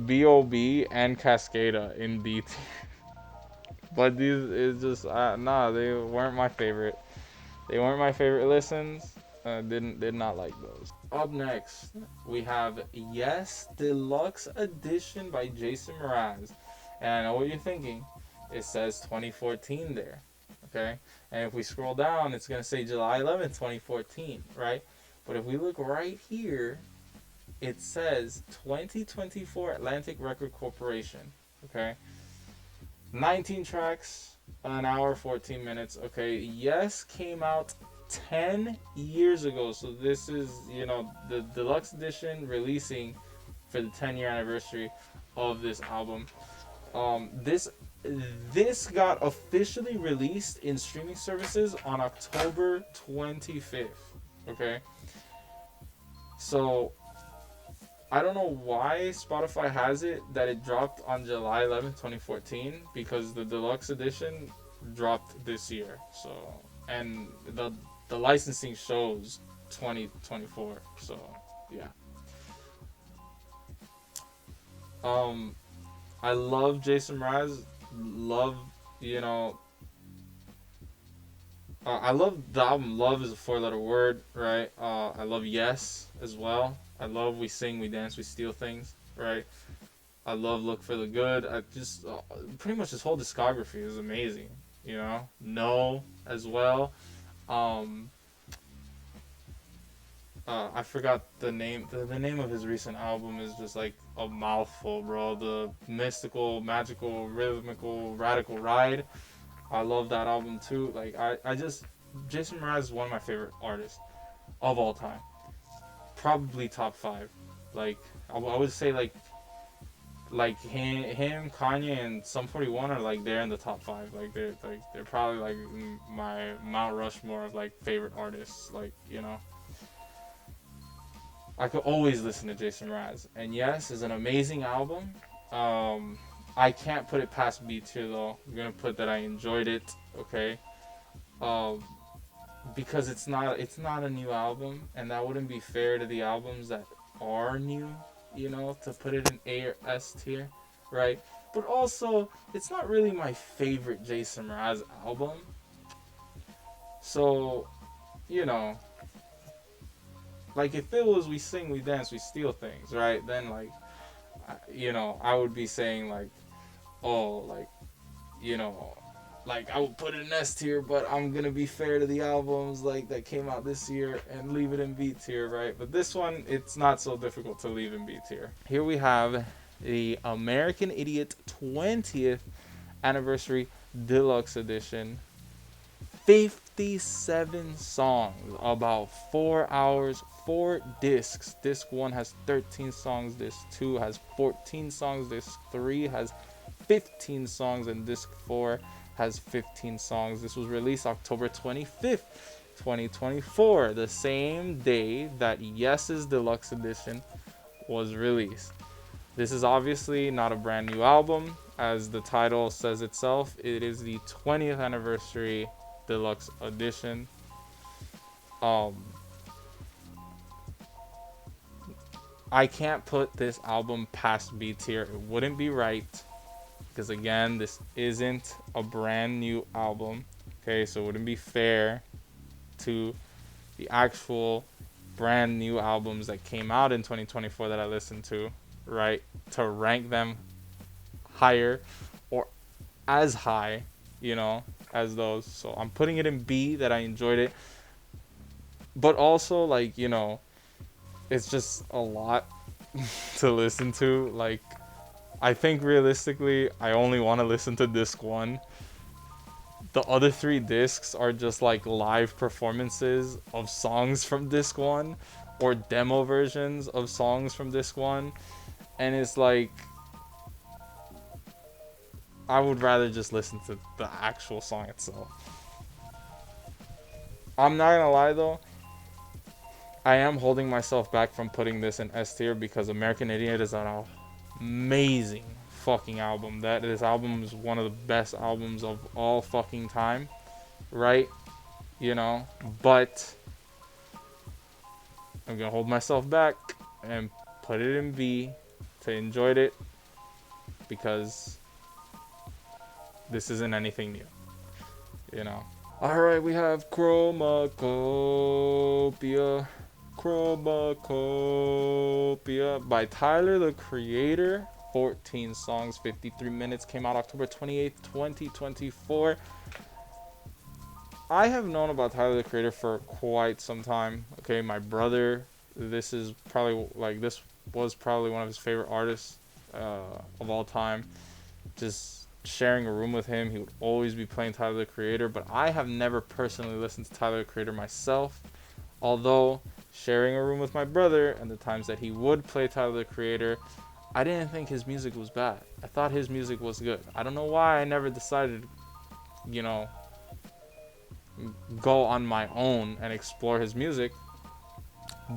B.o.B, and Cascada in B tier. But these is just nah, they weren't my favorite. They weren't my favorite listens. Did not like those. Up next, we have Yes Deluxe Edition by Jason Mraz. And I know what you're thinking. It says 2014 there. Okay? And if we scroll down, it's going to say July 11th, 2014, right? But if we look right here, it says 2024 Atlantic Record Corporation. Okay? 19 tracks, an hour, 14 minutes. Okay, Yes came out 10 years ago. So this is, the deluxe edition releasing for the 10-year anniversary of this album. This got officially released in streaming services on October 25th. Okay? So I don't know why Spotify has it that it dropped on July 11th, 2014, because the deluxe edition dropped this year. So, and the licensing shows 2024. So, yeah. I love Jason Mraz. Love, I love the album. Love is a 4-letter word, right? I love Yes as well. I love We Sing, We Dance, We Steal Things, right? I love Look for the Good. I just pretty much his whole discography is amazing, No as well. I forgot the name. The name of his recent album is just like a mouthful, bro. The Mystical, Magical, Rhythmical, Radical Ride. I love that album too. Like I just Jason Mraz is one of my favorite artists of all time. Probably top 5. Like I would say like him, Kanye, and Sum 41 are like they're in the top 5. Like they're probably like my Mount Rushmore of like favorite artists. Like I could always listen to Jason Mraz, and Yes is an amazing album. I can't put it past B tier though. I'm gonna put that I enjoyed it. Okay. Because it's not a new album, and that wouldn't be fair to the albums that are new, to put it in A or S tier, right? But also, it's not really my favorite Jason Mraz album. So, like if it was We Sing, We Dance, We Steal Things, right? Then like, I would be saying like, oh, like I would put it in S tier, but I'm gonna be fair to the albums like that came out this year and leave it in B tier, right? But this one, it's not so difficult to leave in B tier. Here we have the American Idiot 20th Anniversary Deluxe Edition. 57 songs, about 4 hours, 4 discs. Disc 1 has 13 songs, disc 2 has 14 songs, disc 3 has 15 songs, and disc 4 has 15 songs. This was released October 25th, 2024, the same day that Yes's Deluxe Edition was released. This is obviously not a brand new album. As the title says itself, it is the 20th anniversary Deluxe Edition. I can't put this album past B tier. It wouldn't be right. Because again, this isn't a brand new album. Okay, so it wouldn't be fair to the actual brand new albums that came out in 2024 that I listened to, right? To rank them higher or as high, as those. So I'm putting it in B, that I enjoyed it. But also, like, it's just a lot to listen to. Like, I think realistically, I only want to listen to disc 1. The other 3 discs are just like live performances of songs from disc 1 or demo versions of songs from disc 1. And it's like, I would rather just listen to the actual song itself. I'm not gonna lie though, I am holding myself back from putting this in S tier because American Idiot is an amazing fucking album. This album is one of the best albums of all fucking time, right? You know, but I'm gonna hold myself back and put it in B to enjoy it, because this isn't anything new, you know. Alright, we have Chromacopia by Tyler, the Creator. 14 songs, 53 minutes. Came out October 28th, 2024. I have known about Tyler, the Creator for quite some time. Okay, my brother, this was probably one of his favorite artists of all time. Just sharing a room with him, he would always be playing Tyler, the Creator, but I have never personally listened to Tyler, the Creator myself, although sharing a room with my brother and the times that he would play Tyler, the Creator, I didn't think his music was bad. I thought his music was good. I don't know why I never decided, you know, go on my own and explore his music.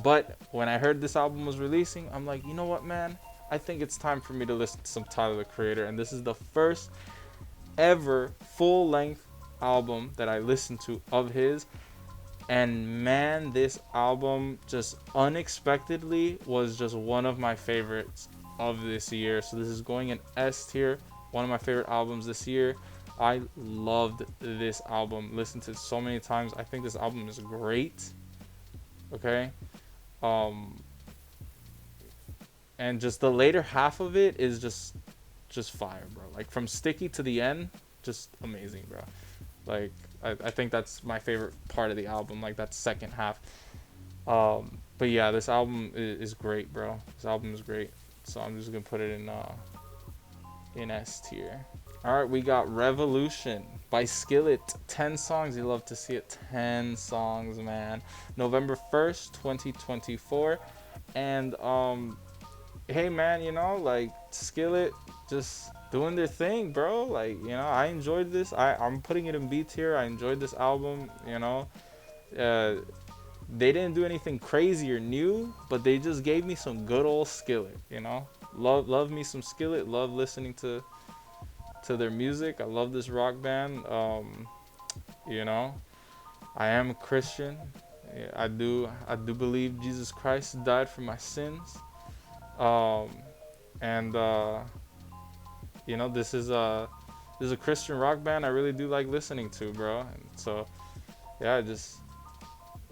But when I heard this album was releasing, I'm like, you know what, man? I think it's time for me to listen to some Tyler, the Creator. And this is the first ever full-length album that I listened to of his. And man, this album just unexpectedly was just one of my favorites of this year. So this is going in S tier, one of my favorite albums this year. I loved this album, listened to it so many times. I think this album is great. Okay, and just the later half of it is just fire, bro. Like from Sticky to the end, just amazing, bro. Like I think that's my favorite part of the album, like that second half. But yeah, this album is great, bro. This album is great. So I'm just gonna put it in S tier. Alright, we got Revolution by Skillet. 10 songs. You love to see it. 10 songs, man. November 1st, 2024. And hey man, you know, like Skillet just doing their thing, bro. Like, you know, I enjoyed this. I'm putting it in B tier. I enjoyed this album, you know. They didn't do anything crazy or new, but they just gave me some good old Skillet, you know. Love me some Skillet. Love listening to their music. I love this rock band. You know, I am a Christian. I do believe Jesus Christ died for my sins. And you know, this is a Christian rock band I really do like listening to, bro. And so yeah, I just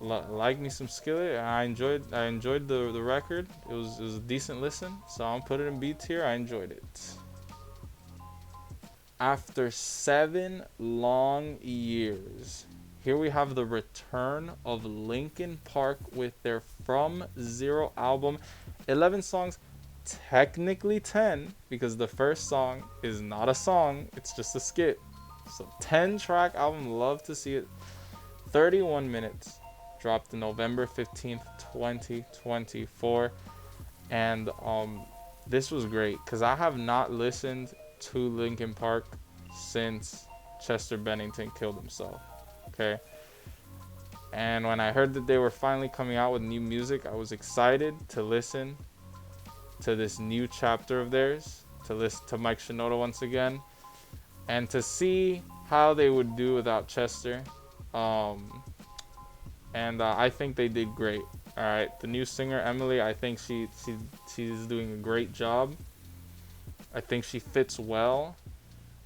like me some Skillet. I enjoyed the record. It was a decent listen, so I'll put it in B tier. I enjoyed it. After 7 long years, here we have the return of Linkin Park with their From Zero album. 11 songs, technically 10, because the first song is not a song, it's just a skit. So 10-track album, love to see it. 31 minutes, dropped November 15th, 2024. And this was great, because I have not listened to Linkin Park since Chester Bennington killed himself. Okay, and when I heard that they were finally coming out with new music, I was excited to listen to this new chapter of theirs, to listen to Mike Shinoda once again, and to see how they would do without Chester. And I think they did great. All right, the new singer Emily, I think she's doing a great job. I think she fits well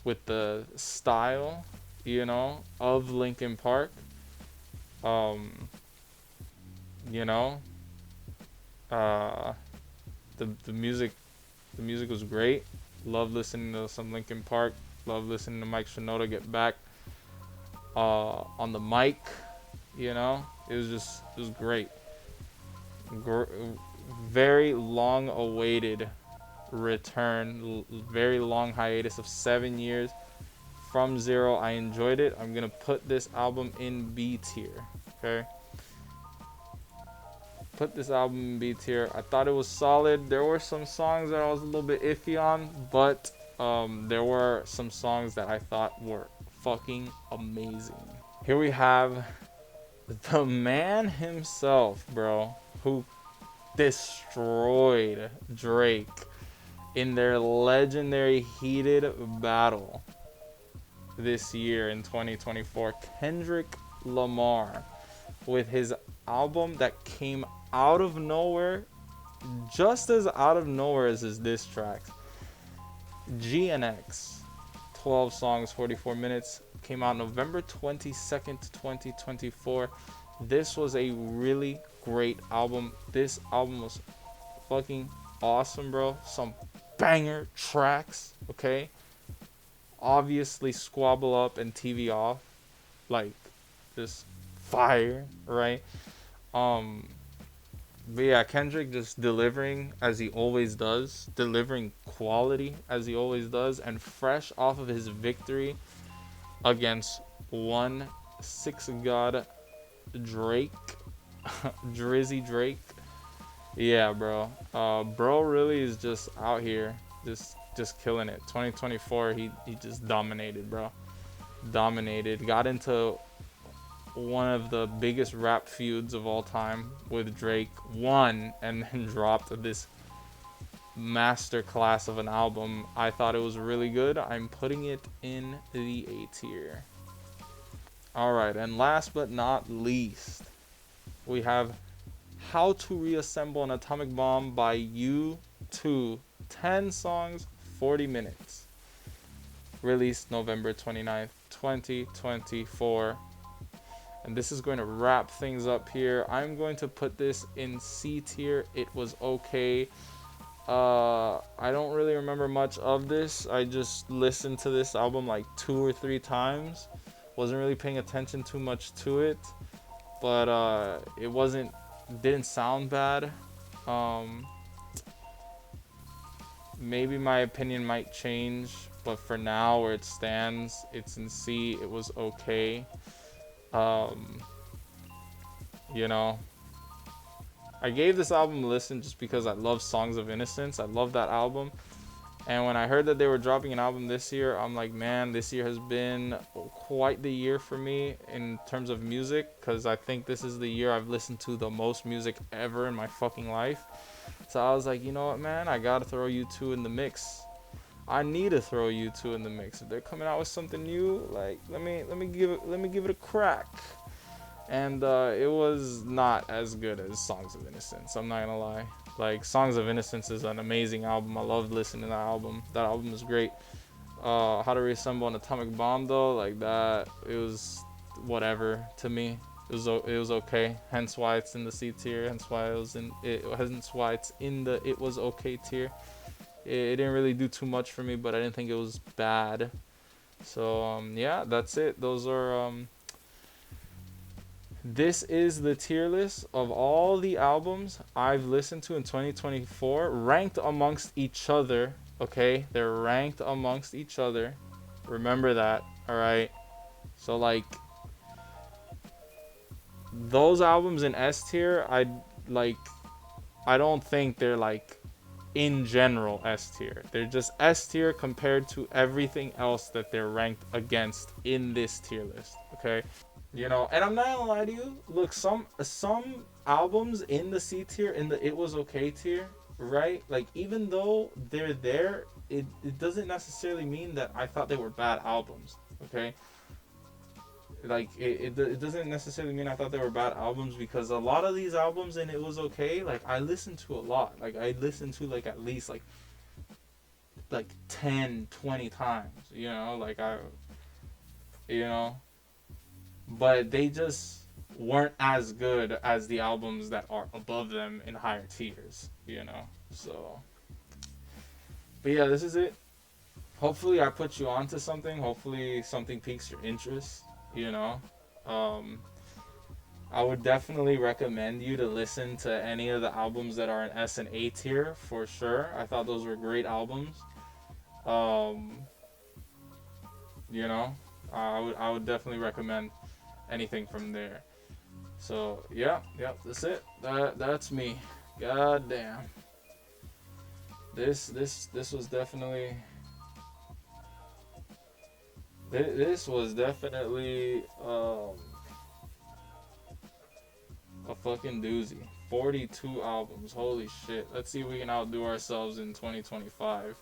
with the style, you know, of Linkin Park. You know, the music was great. Love listening to some Linkin Park. Love listening to Mike Shinoda get back on the mic. You know, it was great. Very long awaited return, very long hiatus of 7 years. From Zero, I enjoyed it. I'm gonna put this album in B tier. Okay, put this album in B tier. I thought it was solid. There were some songs that I was a little bit iffy on, but there were some songs that I thought were fucking amazing. Here we have the man himself, bro, who destroyed Drake in their legendary heated battle this year in 2024. Kendrick Lamar with his album that came out of nowhere, just as out of nowhere as his diss tracks. GNX, 12 songs, 44 minutes, came out November 22nd, 2024. This was a really great album. This album was fucking awesome, bro. Some banger tracks, okay? Obviously, Squabble Up and TV Off, like, just fire, right? But yeah, Kendrick just delivering as he always does, delivering quality as he always does, and fresh off of his victory against 6 God Drake, Drizzy Drake. Yeah, bro. Bro really is just out here, just killing it. 2024, he just dominated, bro. Dominated. Got into one of the biggest rap feuds of all time with Drake, won, and then dropped this masterclass of an album. I thought it was really good. I'm putting it in the A tier. Alright, and last but not least, we have How to Reassemble an Atomic Bomb by U2. 10 songs, 40 minutes. Released November 29th, 2024. And this is going to wrap things up here. I'm going to put this in C tier. It was okay. I don't really remember much of this. I just listened to this album like 2 or 3 times. Wasn't really paying attention too much to it. But it didn't sound bad. Maybe my opinion might change. But for now, where it stands, it's in C. It was okay. You know, I gave this album a listen just because I love Songs of Innocence. I love that album. And when I heard that they were dropping an album this year, I'm like, man, this year has been quite the year for me in terms of music, because I think this is the year I've listened to the most music ever in my fucking life. So I was like, you know what, man, I gotta throw U2 in the mix. I need to throw U2 in the mix. If they're coming out with something new, like, let me give it a crack. And it was not as good as Songs of Innocence. I'm not gonna lie. Like, Songs of Innocence is an amazing album. I loved listening to that album. That album is great. How to Reassemble an Atomic Bomb, though, like that, it was whatever to me. It was okay. Hence why it's in the C tier. Hence why it's in the it was okay tier. It didn't really do too much for me, but I didn't think it was bad. So yeah, that's it. Those are This is the tier list of all the albums I've listened to in 2024, ranked amongst each other. Okay, they're ranked amongst each other. Remember that. All right. So like, those albums in S tier, I don't think they're like in general S tier. They're just S tier compared to everything else that they're ranked against in this tier list. Okay. You know, and I'm not gonna lie to you. Look, some albums in the C tier, in the it was okay tier, right? Like, even though they're there, it doesn't necessarily mean that I thought they were bad albums. Okay. Like, it doesn't necessarily mean I thought they were bad albums, because a lot of these albums in it was okay. Like, I listened to a lot. Like, I listened to like at least like 10, 20 times. You know, like but they just weren't as good as the albums that are above them in higher tiers, you know. So, but yeah, this is it. Hopefully I put you onto something. Hopefully something piques your interest, you know. I would definitely recommend you to listen to any of the albums that are in S and A tier for sure. I thought those were great albums. You know, I would definitely recommend anything from there. So yeah, that's it. That's me. God damn. This was definitely a fucking doozy. 42 albums. Holy shit. Let's see if we can outdo ourselves in 2025.